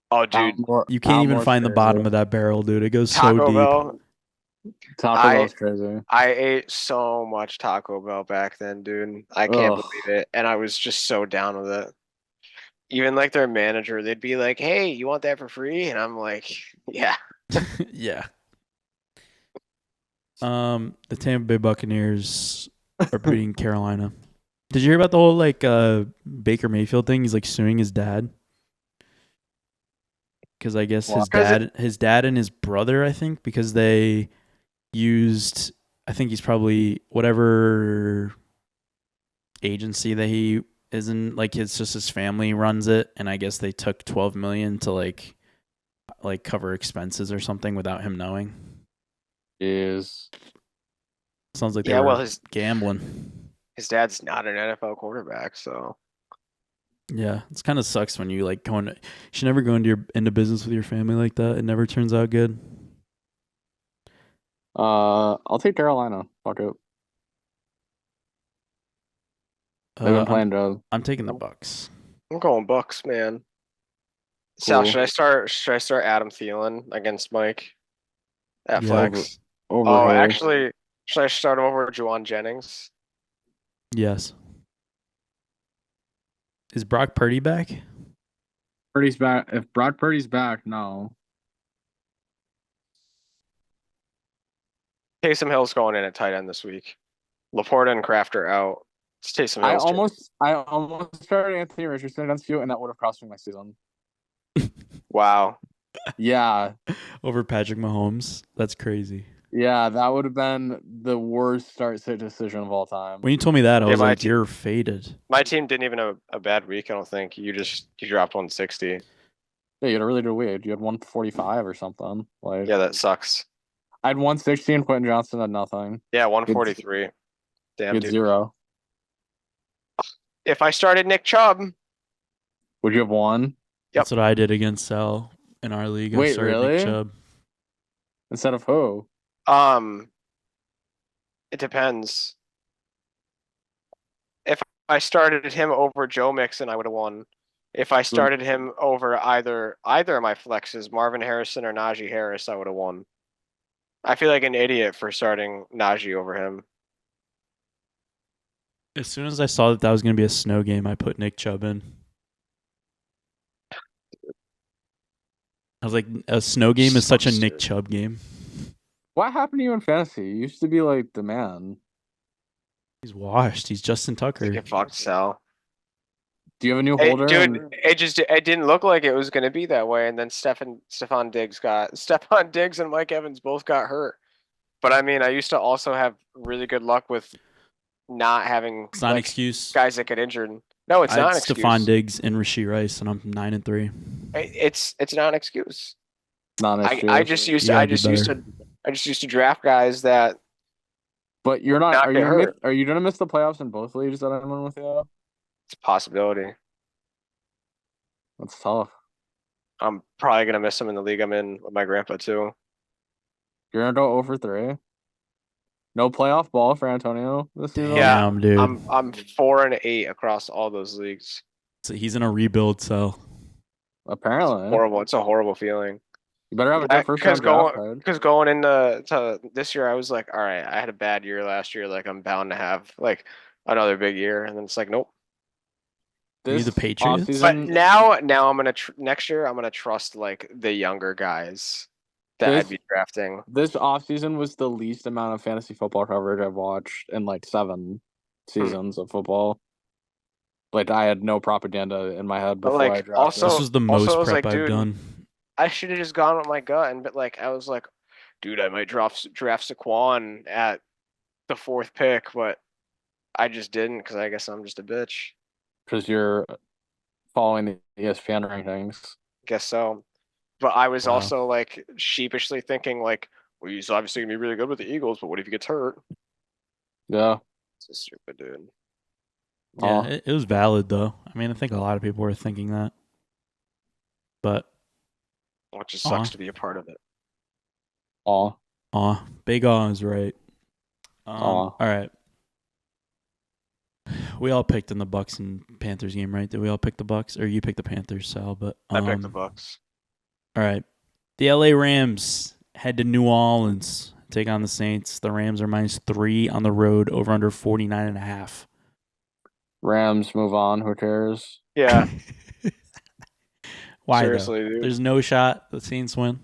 Oh, dude. You can't even find the bottom of that barrel, dude. It goes so deep. Bell. Taco Bell's crazy. I ate so much Taco Bell back then, dude. I can't believe it. And I was just so down with it. Even like their manager, they'd be like, "Hey, you want that for free?" And I'm like, "Yeah." Yeah. The Tampa Bay Buccaneers are beating Carolina. Did you hear about the whole like Baker Mayfield thing? He's like suing his dad. Because I guess his dad and his brother, I think, because they used, I think he's probably whatever agency that he is in, like it's just his family runs it, and I guess they took $12 million to like cover expenses or something without him knowing. Sounds like they were gambling. His dad's not an NFL quarterback, so. Yeah, it's kind of sucks when you like you should never go into business with your family like that. It never turns out good. I'll take Carolina. Fuck it. They've been playing good. I'm taking the Bucks. I'm going Bucks, man. Sal, should I start Adam Thielen against Mike at flex? Actually, should I start him over Juwan Jennings? Yes. Is Brock Purdy back? Purdy's back. If Brock Purdy's back, no. Taysom Hill's going in at tight end this week. Laporta and Crafter out. It's Taysom Hill's I almost started Anthony Richardson against you, and that would have cost me my season. Wow. Yeah. Over Patrick Mahomes. That's crazy. Yeah, that would have been the worst start-sit decision of all time. When you told me that, I was like, you're faded. My team didn't even have a bad week, I don't think. You dropped 160. Yeah, you had a really good week. You had 145 or something. Yeah, that sucks. I had 160 and Quentin Johnson had nothing. Yeah, 143. You Damn, get dude. 0. If I started Nick Chubb, Would you have 1 That's what I did against Sal in our league. I Wait, started Nick really? Chubb. instead of who? it depends. If I started him over Joe Mixon, I would have won. If I started him over either of my flexes, Marvin Harrison or Najee Harris, I would have won. I feel like an idiot for starting Najee over him. As soon as I saw that was going to be a snow game, I put Nick Chubb in. I was like, a snow game is So such a Nick stupid. Chubb game. What happened to you in fantasy? You used to be like the man. He's washed. He's Justin Tucker. Get fucked, Sal. Do you have a new Hey, holder? dude, it didn't look like it was going to be that way, and then Stephon Diggs and Mike Evans both got hurt. But I mean, I used to also have really good luck with not having It's not an excuse. guys that get injured. No, it's I not had an excuse. Stephon Diggs and Rashee Rice, and I'm 9-3. It's not an excuse. Not an excuse. I just used You gotta do I just used to draft guys that But you're not. not Are get you? hurt. Are you gonna miss the playoffs in both leagues that I'm in with you? It's a possibility. That's tough. I'm probably gonna miss him in the league I'm in with my grandpa too. You're gonna go over 3. No playoff ball for Antonio this season. Yeah, Damn, dude. I'm 4-8 across all those leagues. So he's in a rebuild, so Apparently, Horrible. It's a horrible feeling. you better have a good first round draft card. Because going into this year, I was like, all right, I had a bad year last year. Like I'm bound to have like another big year, and then it's like, nope. You the Patriots? But offseason, now I'm gonna next year I'm gonna trust like the younger guys that I'd be drafting. this offseason was the least amount of fantasy football coverage I've watched in like 7 seasons of football. Like I had no propaganda in my head But, before like, I drafted. also- this was the most I was prep like, I've dude, done. I should have just gone with my gut, and but like I was like, dude, I might draft Saquon at the 4th pick, but I just didn't because I guess I'm just a bitch. Because you're following the ESPN rankings. Guess so. But I was Wow. also like sheepishly thinking like, well, he's obviously gonna be really good with the Eagles, but what if he gets hurt? Yeah. It's a stupid dude. Yeah, it was valid though. I mean, I think a lot of people were thinking that, but It just sucks to be a part of it. Big Aw is right. All right. We all picked in the Bucks and Panthers game, right? Did we all pick the Bucks, or you picked the Panthers, Sal? But I picked the Bucks. All right. The LA Rams head to New Orleans, take on the Saints. The Rams are -3 on the road, over under 49.5. Rams move on. Who cares? Yeah. Why Seriously, though? dude. There's no shot the Saints win.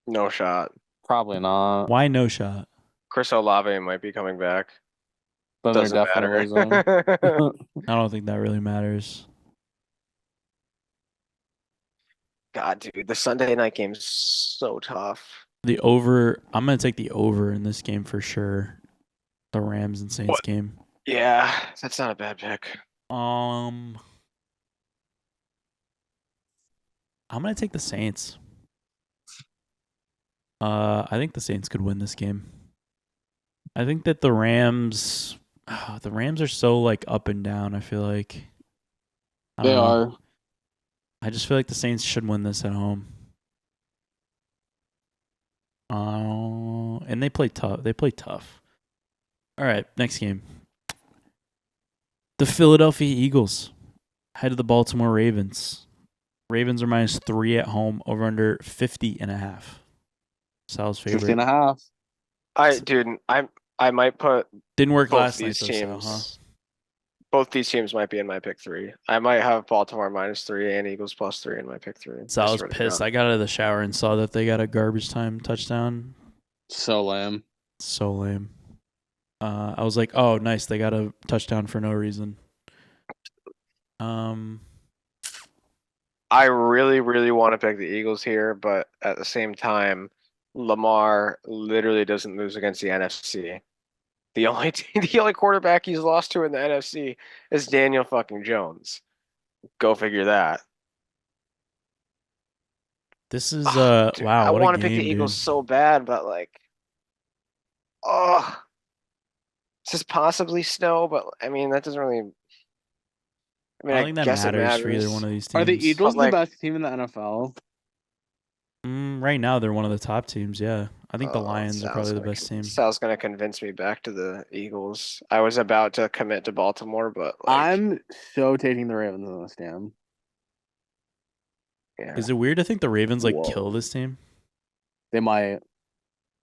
No shot. Probably not. Why no shot? Chris Olave might be coming back. But they're Doesn't definitely matter. losing. I don't think that really matters. God, dude, the Sunday night game's so tough. The over. I'm gonna take the over in this game for sure. The Rams and Saints game. Yeah, that's not a bad pick. I'm gonna take the Saints. I think the Saints could win this game. I think that the Rams are so like up and down. I feel like I don't They know. are. I just feel like the Saints should win this at home. And they play tough. All right, next game. The Philadelphia Eagles head to the Baltimore Ravens. Ravens are -3 at home, over under 50.5. Sal's favorite. 50.5. I might put Didn't work both last night these though, teams. Sal, huh? Both these teams might be in my pick 3. I might have Baltimore -3 and Eagles +3 in my pick 3. Sal was pissed. I got out of the shower and saw that they got a garbage time touchdown. So lame. So lame. I was like, oh, nice. They got a touchdown for no reason. I really, really want to pick the Eagles here, but at the same time, Lamar literally doesn't lose against the NFC. The only quarterback he's lost to in the NFC is Daniel fucking Jones. Go figure that. This is Dude, wow. I What want a to pick game, the Eagles dude. so bad, but like, oh, says possibly snow, but I mean that doesn't really. I I mean, don't I think that guess it matters for either matters. one of these Are the teams. Eagles But, like- the best team in the NFL? Right now, they're one of the top teams. Yeah, I think the Lions are probably the best team. Sal's gonna convince me back to the Eagles. I was about to commit to Baltimore, but like, I'm so taking the Ravens in this game. yeah, Is it weird to think the Ravens like Whoa. kill this team? They might.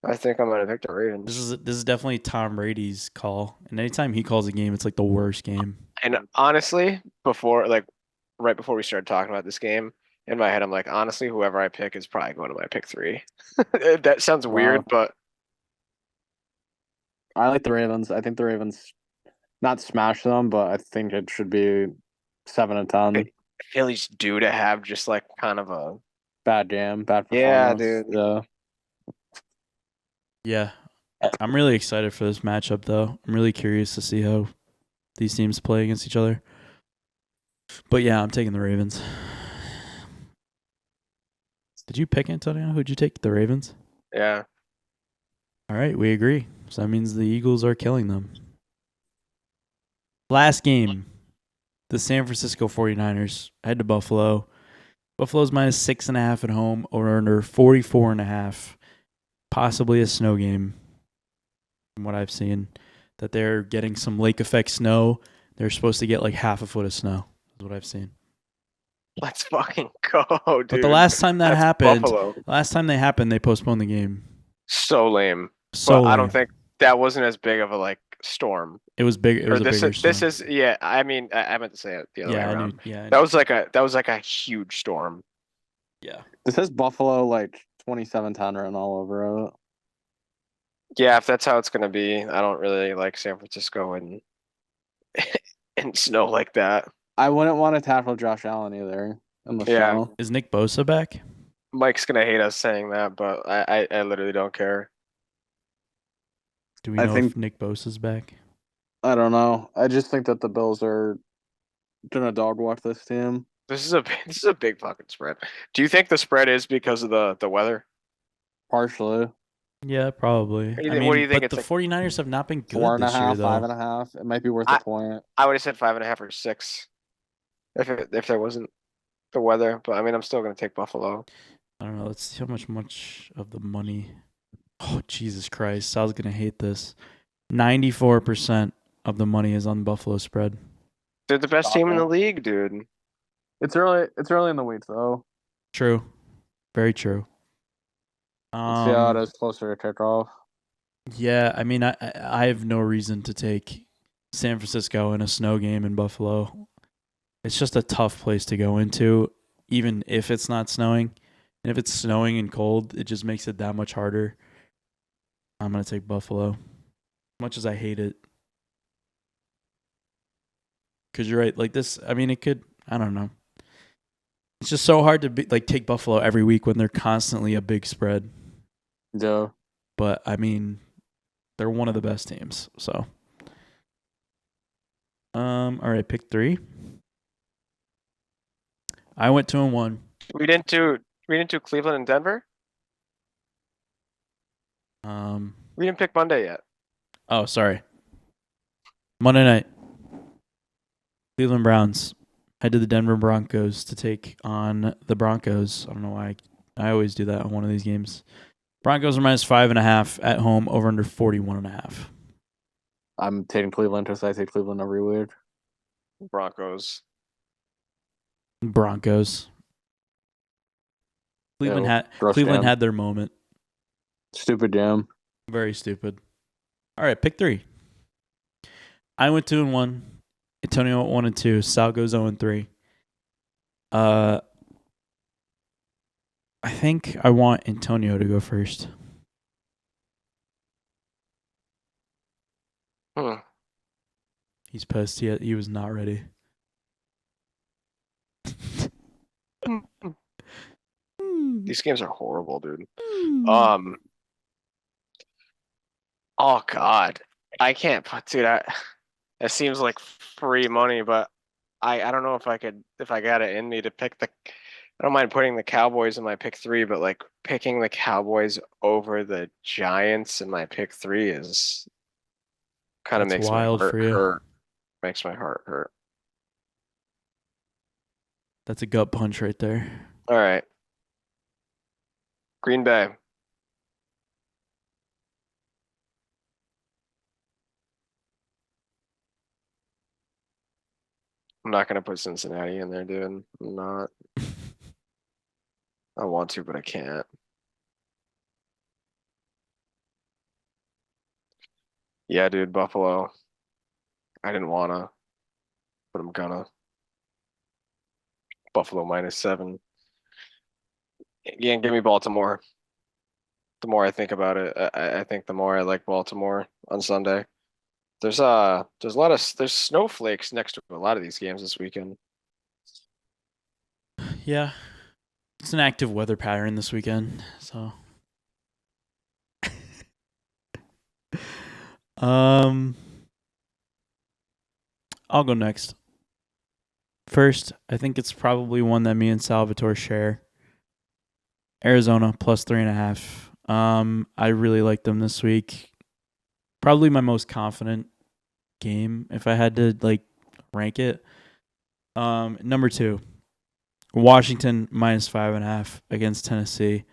I think I'm gonna pick the Ravens. This is definitely Tom Brady's call, and anytime he calls a game, it's like the worst game. And honestly, right before we started talking about this game, in my head, I'm like, honestly, whoever I pick is probably going to my pick 3. That sounds weird, Wow. but I like the Ravens. I think the Ravens not smash them, but I think it should be 7-10. Philly's due to have just like kind of a Bad game, bad Yeah, performance. dude. Yeah. Yeah, I'm really excited for this matchup, though. I'm really curious to see how these teams play against each other. But yeah, I'm taking the Ravens. Did you pick Antonio? Who'd you take? The Ravens? yeah. All right, we agree. So that means the Eagles are killing them. Last game, the San Francisco 49ers head to Buffalo. Buffalo's minus 6.5 at home, or under 44.5. Possibly a snow game, from what I've seen. That they're getting some lake effect snow. They're supposed to get like half a foot of snow, is what I've seen. Let's fucking go, dude. But the last time that That's happened, Buffalo. they postponed the game. So lame. So But I lame. don't think that wasn't as big of a like storm. It was big. It was Or a bigger storm. this is yeah. I mean, I meant to say it the other way Yeah, I around. knew. Yeah, I That knew. was like a huge storm. Yeah. This has Buffalo like 27-10 written all over it. Yeah, if that's how it's gonna be, I don't really like San Francisco and and snow like that. I wouldn't want to tackle Josh Allen either in the Yeah. snow. Is Nick Bosa back? Mike's gonna hate us saying that, but I literally don't care. Do we I know think- if Nick Bosa's back? I don't know. I just think that the Bills are gonna dog walk this team. This is a big fucking spread. Do you think the spread is because of the weather? Partially. Yeah, probably. What do you think But it's the like? 49ers have not been good 4.5, this year, though. 5.5. It might be worth a point. I would have said 5.5 or 6 if there wasn't the weather. But I mean, I'm still gonna take Buffalo. I don't know. Let's see how much of the money. Oh, Jesus Christ. I was going to hate this. 94% of the money is on Buffalo spread. They're the best Stop team in the it. league, dude. It's early in the week though. True. Very true. Let's see how it is closer to kickoff. Yeah, I mean, I have no reason to take San Francisco in a snow game in Buffalo. It's just a tough place to go into, even if it's not snowing. And if it's snowing and cold, it just makes it that much harder. I'm going to take Buffalo, as much as I hate it. Because you're right. Like this, I mean, it could, I don't know. It's just so hard to take Buffalo every week when they're constantly a big spread. Yeah. But, I mean, they're one of the best teams. So, all right, pick 3. I went 2-1. We didn't do Cleveland and Denver. We didn't pick Monday yet. Oh, sorry. Monday night. Cleveland Browns head to the Denver Broncos to take on the Broncos. I don't know why I always do that on one of these games. Broncos are minus 5.5 at home, over under 41.5. I'm taking Cleveland because I take Cleveland every week. Broncos. Cleveland Ew, had gross Cleveland game. had their moment. Stupid jam. Very stupid. All right, pick 3. I went 2-1. Antonio went 1-2. Sal goes 0-3. I think I want Antonio to go first. He's pissed. He was not ready. These games are horrible, dude. Hmm. Oh God, I can't put dude. It seems like free money, but I don't know if I got it in me to pick the. I don't mind putting the Cowboys in my pick 3, but like picking the Cowboys over the Giants in my pick 3 is Kind of That's makes my wild heart for you. hurt. Makes my heart hurt. That's a gut punch right there. All right. Green Bay. I'm not gonna put Cincinnati in there, dude. I'm not. I want to, but I can't. Yeah, dude, Buffalo. I didn't wanna, but I'm gonna. Buffalo -7. Yeah, give me Baltimore. The more I think about it, I think the more I like Baltimore on Sunday. There's a lot of there's snowflakes next to a lot of these games this weekend. Yeah. It's an active weather pattern this weekend, so I'll go next. First, I think it's probably one that me and Salvatore share. Arizona +3.5. I really like them this week. Probably my most confident game if I had to like rank it. Number 2, Washington -5.5 against Tennessee.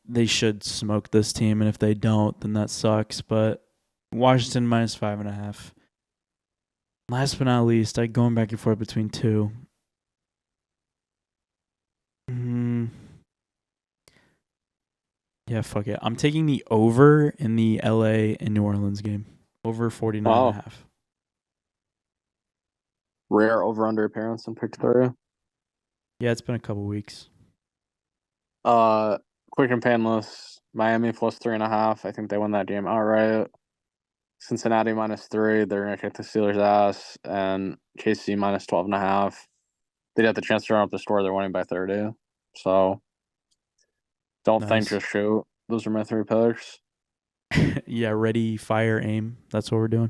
They should smoke this team, and if they don't, then that sucks. But Washington -5.5. Last but not least, I going back and forth between two. Yeah, fuck it. I'm taking the over in the LA and New Orleans game. Over 49.5. Rare over-under appearance in pick 3. Yeah, it's been a couple weeks. Quick and painless. Miami +3.5. I think they win that game outright. Cincinnati -3. They're gonna kick the Steelers' ass, and KC -12.5. They'd have the chance to run up the score. They're winning by 30. So don't think, Nice. just shoot. Those are my 3 picks. Yeah, ready, fire, aim. That's what we're doing.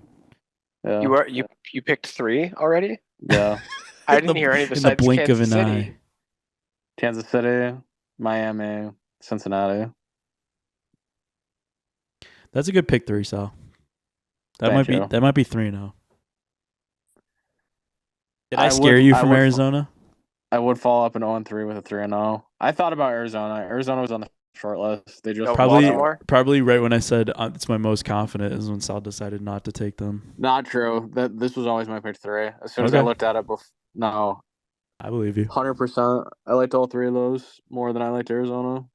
Yeah. You picked 3 already? Yeah. I didn't hear any in the besides blink of Kansas an City. eye. Kansas City, Miami, Cincinnati. That's a good pick 3, Sal. That Thank you. might be 3-0. Did I scare you from Arizona? I would follow up an 0-3 with a 3-0. I thought about Arizona. Arizona was on the short list. They just No, probably Baltimore? right when I said it's my most confident is when Sal decided not to take them. Not true. This was always my pick 3. As soon as I looked at it, no, I believe you. 100%. I liked all 3 of those more than I liked Arizona.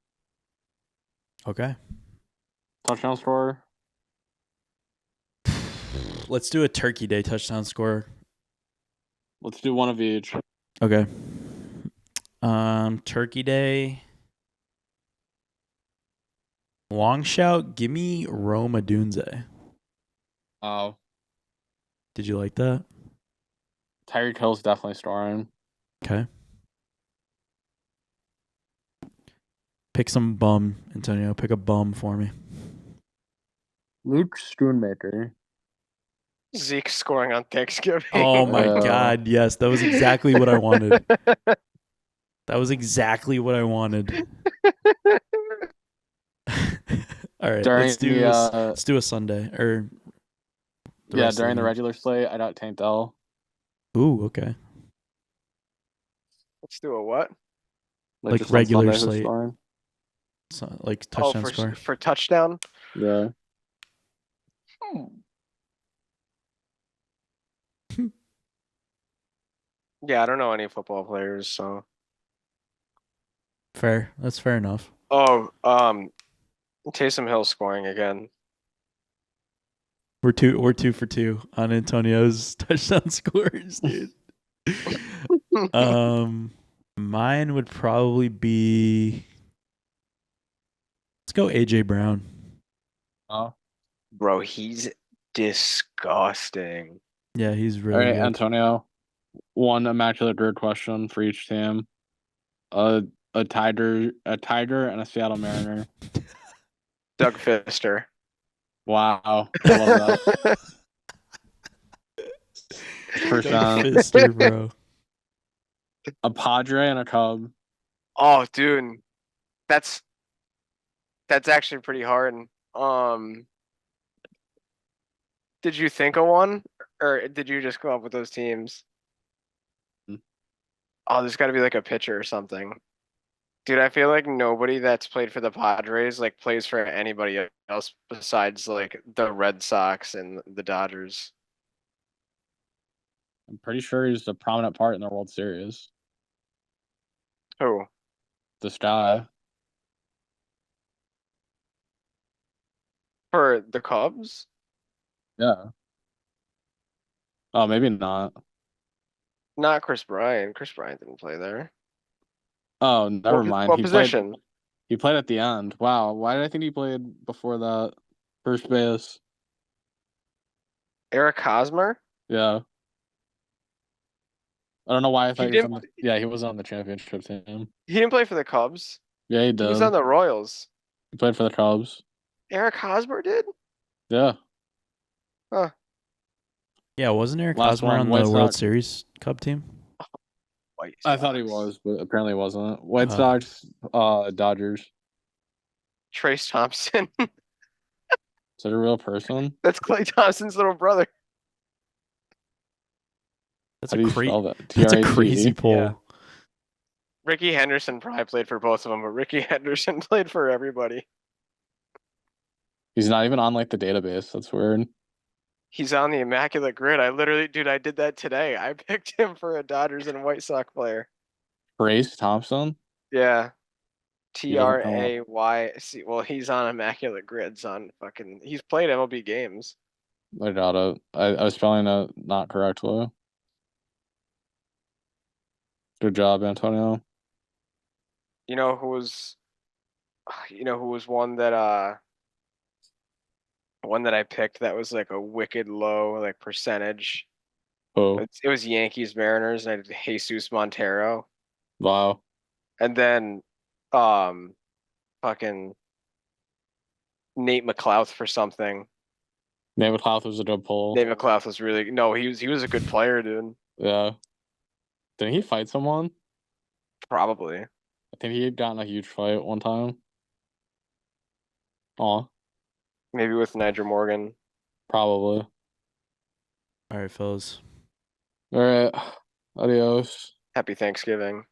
Okay. Touchdown score. Let's do a Turkey Day touchdown score. Let's do one of each. Okay. Turkey Day. Long shout. Give me Rome Odunze. Oh. Did you like that? Tyreek Hill's definitely scoring. Okay. Pick some bum, Antonio. Pick a bum for me. Luke Schoonmaker. Zeke scoring on Thanksgiving. Oh my God. Yes, that was exactly what I wanted. That was exactly what I wanted. All right, let's do a Sunday or during the regular slate. I got Tank Dell. Ooh, okay. Let's do a what? Like regular slate. So, like touchdown score. For touchdown? Yeah. Yeah, I don't know any football players, so. Fair. That's fair enough. Oh, Taysom Hill scoring again. We're 2 for 2 on Antonio's touchdown scores, dude. Mine would probably be. Let's go AJ Brown. Oh, bro, he's disgusting. Yeah, he's really good. Antonio. One immaculate grid question for each team. A Tiger, and a Seattle Mariner. Doug Fister. Wow, I love that. Doug Fister, bro. A Padre and a Cub. Oh, dude, that's actually pretty hard. Did you think of one, or did you just come up with those teams? Hmm. Oh, there's got to be like a pitcher or something. Dude, I feel like nobody that's played for the Padres like plays for anybody else besides like the Red Sox and the Dodgers. I'm pretty sure he's a prominent part in the World Series. Who? This guy. For the Cubs? Yeah. Oh, maybe not. Not Chris Bryant. Chris Bryant didn't play there. Oh, never mind. What position? He played at the end. Wow. Why did I think he played before that? First base. Eric Hosmer? Yeah. I don't know why I He thought he was on didn't. the. Yeah, he was on the championship team. He didn't play for the Cubs. Yeah, he He was did. on the Royals. He played for the Cubs. Eric Hosmer did? Yeah. Huh. Yeah, wasn't Eric Last Hosmer one, on White the World Sox. Series Cup team? White I thought he Sox. was, but apparently wasn't. White Oh. Sox, Dodgers. Trace Thompson. Is that a real person? That's Clay Thompson's little brother. That's How a do you crazy. spell that? That's a TRAGE? crazy poll. Yeah. Ricky Henderson probably played for both of them, but Ricky Henderson played for everybody. He's not even on like the database. That's weird. He's on the immaculate grid. Dude, I did that today. I picked him for a Dodgers and White Sox player. Trace Thompson. Yeah. He doesn't come up. Trayc. Well, he's on immaculate grids on fucking. He's played MLB games. I got it. I was spelling it not correctly. Good job, Antonio. You know who was. You know who was one that I picked that was like a wicked low like percentage. Oh, It was Yankees Mariners, and I did Jesus Montero, wow. and then fucking Nate McLouth for something. Nate McLeod was a good pull. Nate McLouth was really no, he was a good player, dude. Yeah. Didn't he fight someone? Probably. I think he had gotten a huge fight one time. Oh, Maybe with Nigel Morgan. probably. All right, fellas. All right. Adios. Happy Thanksgiving.